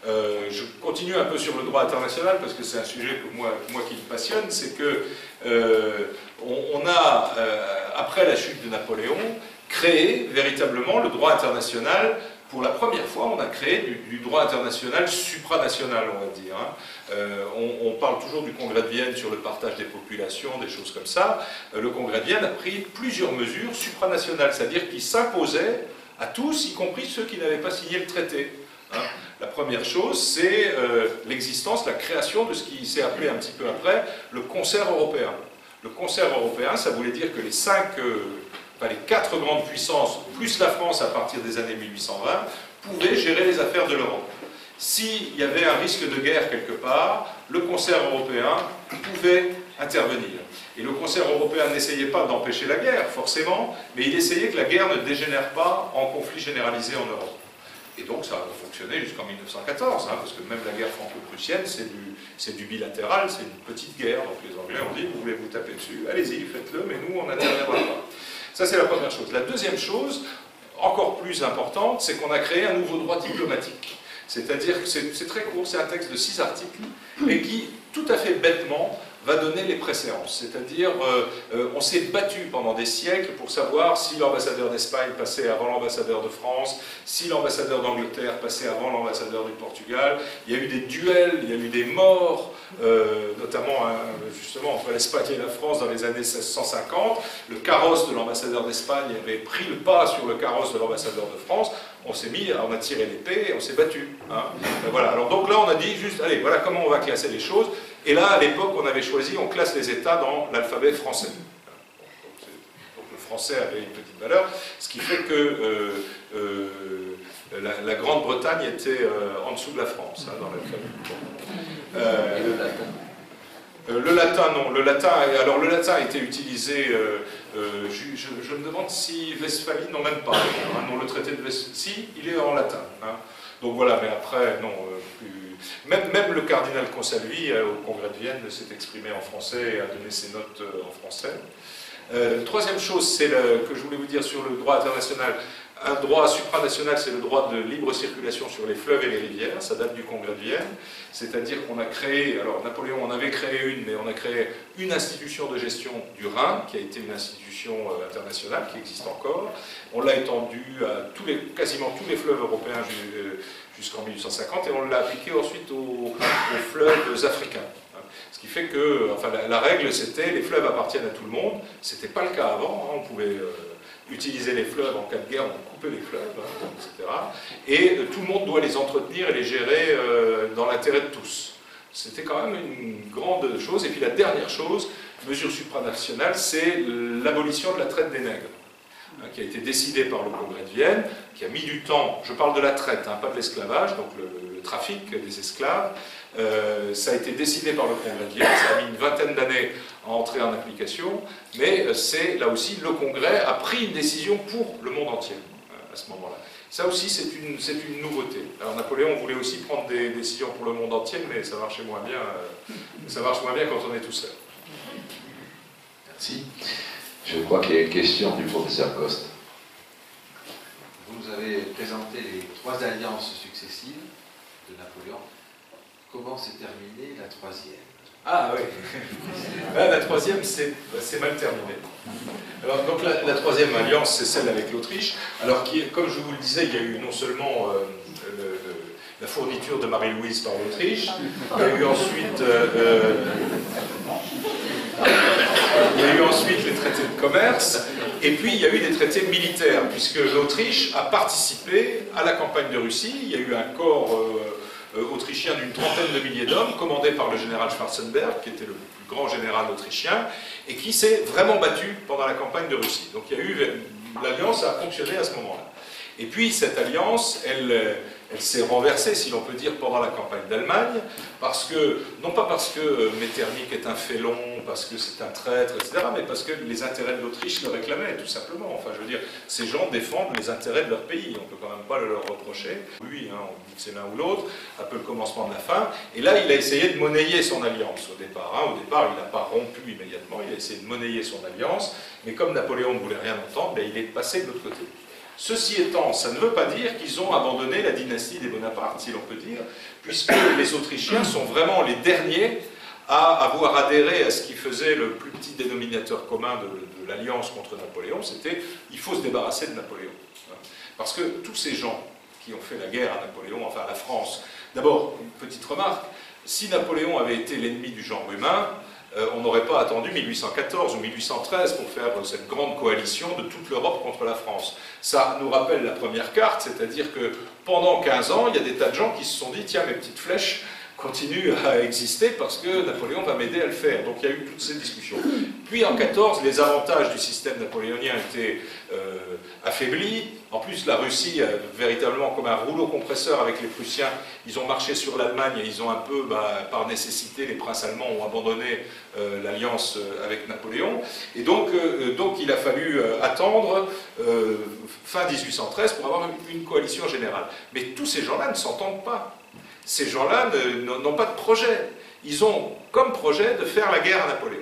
Je continue un peu sur le droit international, parce que c'est un sujet que moi qui me passionne, c'est que on a, après la chute de Napoléon, créé véritablement le droit international. Pour la première fois, on a créé du droit international supranational, on va dire. On parle toujours du Congrès de Vienne sur le partage des populations, des choses comme ça. Le Congrès de Vienne a pris plusieurs mesures supranationales, c'est-à-dire qui s'imposaient à tous, y compris ceux qui n'avaient pas signé le traité. La première chose, c'est l'existence, la création de ce qui s'est appelé un petit peu après le concert européen. Le concert européen, ça voulait dire que les quatre grandes puissances, plus la France à partir des années 1820, pouvaient gérer les affaires de l'Europe. S'il y avait un risque de guerre quelque part, le concert européen pouvait intervenir. Et le concert européen n'essayait pas d'empêcher la guerre, forcément, mais il essayait que la guerre ne dégénère pas en conflit généralisé en Europe. Et donc ça a fonctionné jusqu'en 1914, parce que même la guerre franco-prussienne, c'est du bilatéral, c'est une petite guerre. Donc les Anglais ont dit, vous voulez vous taper dessus, allez-y, faites-le, mais nous, on n'interviendra pas. Ça, c'est la première chose. La deuxième chose, encore plus importante, c'est qu'on a créé un nouveau droit diplomatique. C'est-à-dire que c'est très court, c'est un texte de 6 articles, et qui, tout à fait bêtement, va donner les préséances. C'est-à-dire, on s'est battu pendant des siècles pour savoir si l'ambassadeur d'Espagne passait avant l'ambassadeur de France, si l'ambassadeur d'Angleterre passait avant l'ambassadeur du Portugal. Il y a eu des duels, il y a eu des morts, notamment justement entre l'Espagne et la France dans les années 1650. Le carrosse de l'ambassadeur d'Espagne avait pris le pas sur le carrosse de l'ambassadeur de France. On a tiré l'épée et on s'est battu. Voilà. Alors donc là, on a dit juste, allez, voilà comment on va classer les choses. Et là, à l'époque, on avait choisi, on classe les États dans l'alphabet français. Donc le français avait une petite valeur, ce qui fait que la Grande-Bretagne était en dessous de la France, dans l'alphabet. Le latin, non. Le latin a été utilisé, je me demande si Westphalie, non, même pas. Non, le traité de Westphalie, si, il est en latin. Donc voilà, mais après, non, même le cardinal Consalvi, au Congrès de Vienne, s'est exprimé en français et a donné ses notes en français. Troisième chose, que je voulais vous dire sur le droit international. Un droit supranational, c'est le droit de libre circulation sur les fleuves et les rivières, ça date du Congrès de Vienne, c'est-à-dire qu'on a créé, alors Napoléon en avait créé une, mais on a créé une institution de gestion du Rhin, qui a été une institution internationale, qui existe encore. On l'a étendue à quasiment tous les fleuves européens jusqu'en 1850, et on l'a appliqué ensuite aux fleuves africains. Ce qui fait que, enfin, la règle c'était, les fleuves appartiennent à tout le monde, c'était pas le cas avant, on pouvait utiliser les fleuves en cas de guerre, on coupait les fleuves, etc. Et tout le monde doit les entretenir et les gérer dans l'intérêt de tous. C'était quand même une grande chose. Et puis la dernière chose, mesure supranationale, c'est l'abolition de la traite des nègres, qui a été décidée par le Congrès de Vienne, qui a mis du temps, je parle de la traite, pas de l'esclavage, donc le trafic des esclaves. Ça a été décidé par le Congrès de Vienne, ça a mis une vingtaine d'années à entrer en application, mais c'est là aussi, le Congrès a pris une décision pour le monde entier à ce moment-là. Ça aussi, c'est une nouveauté. Alors Napoléon voulait aussi prendre des décisions pour le monde entier, mais ça marchait moins bien. Ça marche moins bien quand on est tout seul. Merci. Je crois qu'il y a une question du professeur Coste. Vous avez présenté les 3 alliances successives de Napoléon. Comment s'est terminée la 3e? Ah oui. Là, la 3e, c'est mal terminé. Alors, donc la 3e alliance, c'est celle avec l'Autriche. Alors, comme je vous le disais, il y a eu non seulement la fourniture de Marie-Louise par l'Autriche, il y a eu ensuite les traités de commerce, et puis il y a eu des traités militaires, puisque l'Autriche a participé à la campagne de Russie. Il y a eu un corps autrichien d'une trentaine de milliers d'hommes, commandé par le général Schwarzenberg, qui était le plus grand général autrichien, et qui s'est vraiment battu pendant la campagne de Russie. Donc l'alliance a fonctionné à ce moment-là. Et puis cette alliance, elle s'est renversée, si l'on peut dire, pendant la campagne d'Allemagne, non pas parce que Metternich est un félon, parce que c'est un traître, etc., mais parce que les intérêts de l'Autriche le réclamaient, tout simplement. Enfin, je veux dire, ces gens défendent les intérêts de leur pays, on ne peut quand même pas le leur reprocher. Oui, hein, on dit que c'est l'un ou l'autre, un peu le commencement de la fin, et là, il a essayé de monnayer son alliance au départ. Hein. Au départ, il n'a pas rompu immédiatement, il a essayé de monnayer son alliance, mais comme Napoléon ne voulait rien entendre, ben, il est passé de l'autre côté. Ceci étant, ça ne veut pas dire qu'ils ont abandonné la dynastie des Bonaparte, si l'on peut dire, puisque les Autrichiens sont vraiment les derniers à avoir adhéré à ce qui faisait le plus petit dénominateur commun de l'alliance contre Napoléon, c'était il faut se débarrasser de Napoléon. Parce que tous ces gens qui ont fait la guerre à Napoléon, enfin à la France, d'abord, une petite remarque, si Napoléon avait été l'ennemi du genre humain, on n'aurait pas attendu 1814 ou 1813 pour faire cette grande coalition de toute l'Europe contre la France. Ça nous rappelle la première carte, c'est-à-dire que pendant 15 ans, il y a des tas de gens qui se sont dit « Tiens, mes petites flèches continuent à exister parce que Napoléon va m'aider à le faire ». Donc il y a eu toutes ces discussions. Puis en 14, les avantages du système napoléonien étaient affaiblis. En plus, la Russie, véritablement comme un rouleau compresseur avec les Prussiens, ils ont marché sur l'Allemagne et ils ont un peu, par nécessité, les princes allemands ont abandonné l'alliance avec Napoléon. Et donc il a fallu attendre fin 1813 pour avoir une coalition générale. Mais tous ces gens-là ne s'entendent pas. Ces gens-là n'ont pas de projet. Ils ont comme projet de faire la guerre à Napoléon.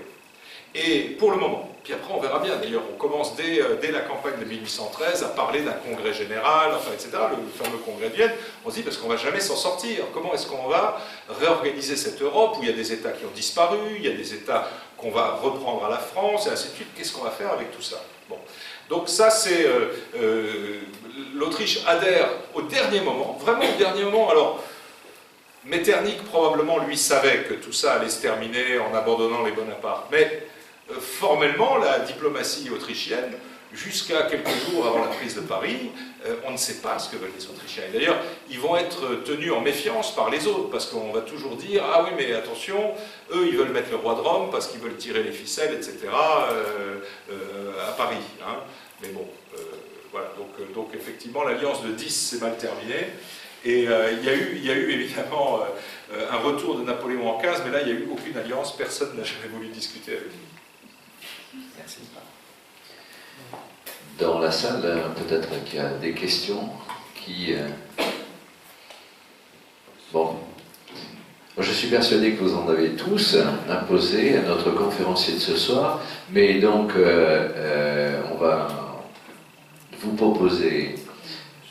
Et pour le moment, puis après on verra bien, d'ailleurs on commence dès la campagne de 1813 à parler d'un congrès général, enfin etc., le fameux congrès de Vienne, on se dit parce qu'on ne va jamais s'en sortir, comment est-ce qu'on va réorganiser cette Europe où il y a des États qui ont disparu, il y a des États qu'on va reprendre à la France, et ainsi de suite, qu'est-ce qu'on va faire avec tout ça? Bon. Donc ça c'est, l'Autriche adhère au dernier moment, vraiment au dernier moment, alors Metternich probablement lui savait que tout ça allait se terminer en abandonnant les Bonaparte, mais formellement, la diplomatie autrichienne, jusqu'à quelques jours avant la prise de Paris, on ne sait pas ce que veulent les Autrichiens. Et d'ailleurs, ils vont être tenus en méfiance par les autres, parce qu'on va toujours dire « Ah oui, mais attention, eux, ils veulent mettre le roi de Rome parce qu'ils veulent tirer les ficelles, etc. À Paris. Hein. » Mais bon, voilà. Donc effectivement, l'alliance de 10 s'est mal terminée. Et il y a eu évidemment un retour de Napoléon en 15, mais là, il n'y a eu aucune alliance, personne n'a jamais voulu discuter avec lui. Merci. Dans la salle, peut-être qu'il y a des questions qui... Bon. Moi, je suis persuadé que vous en avez tous imposé à notre conférencier de ce soir, mais donc on va vous proposer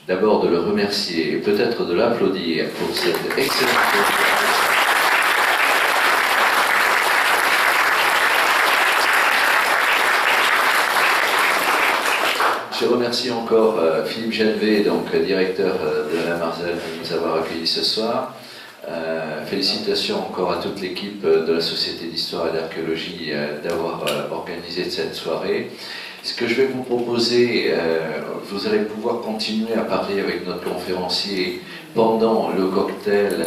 d'abord de le remercier et peut-être de l'applaudir pour cette excellente conférence. Je remercie encore Philippe Genvet, donc directeur de la Marzel, de nous avoir accueillis ce soir. Félicitations encore à toute l'équipe de la Société d'Histoire et d'Archéologie d'avoir organisé cette soirée. Ce que je vais vous proposer, vous allez pouvoir continuer à parler avec notre conférencier pendant le cocktail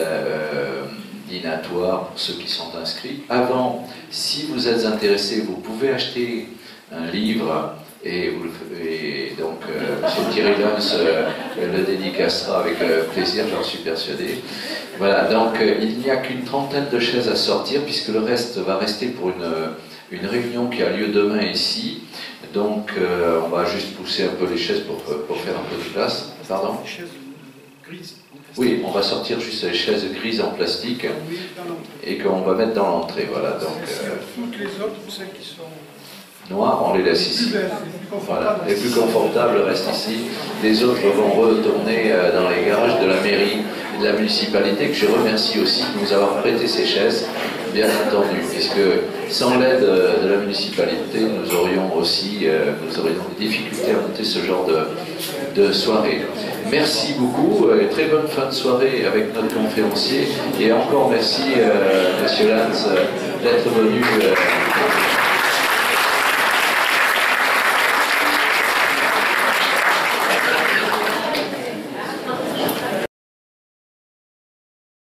dînatoire pour ceux qui sont inscrits. Avant, si vous êtes intéressé, vous pouvez acheter un livre et donc M. Thierry Luns le dédicacera avec plaisir, j'en suis persuadé. Voilà, donc il n'y a qu'une trentaine de chaises à sortir puisque le reste va rester pour une réunion qui a lieu demain ici. Donc on va juste pousser un peu les chaises pour faire un peu de place. Pardon? Des chaises grises. Oui, on va sortir juste les chaises grises en plastique Oui, dans l'entrée. et qu'on va mettre dans l'entrée. Voilà, donc Toutes les autres, toutes celles qui sont noires, on les laisse plus ici. belles, les plus Voilà, confortables. les plus confortables restent ici. Les autres vont retourner dans les garages de la mairie et de la municipalité, que je remercie aussi de nous avoir prêté ces chaises, bien entendu, puisque sans l'aide de la municipalité, nous aurions aussi des difficultés à monter ce genre de soirée. Merci beaucoup, et très bonne fin de soirée avec notre conférencier, et encore merci, Monsieur Lanz, d'être venu.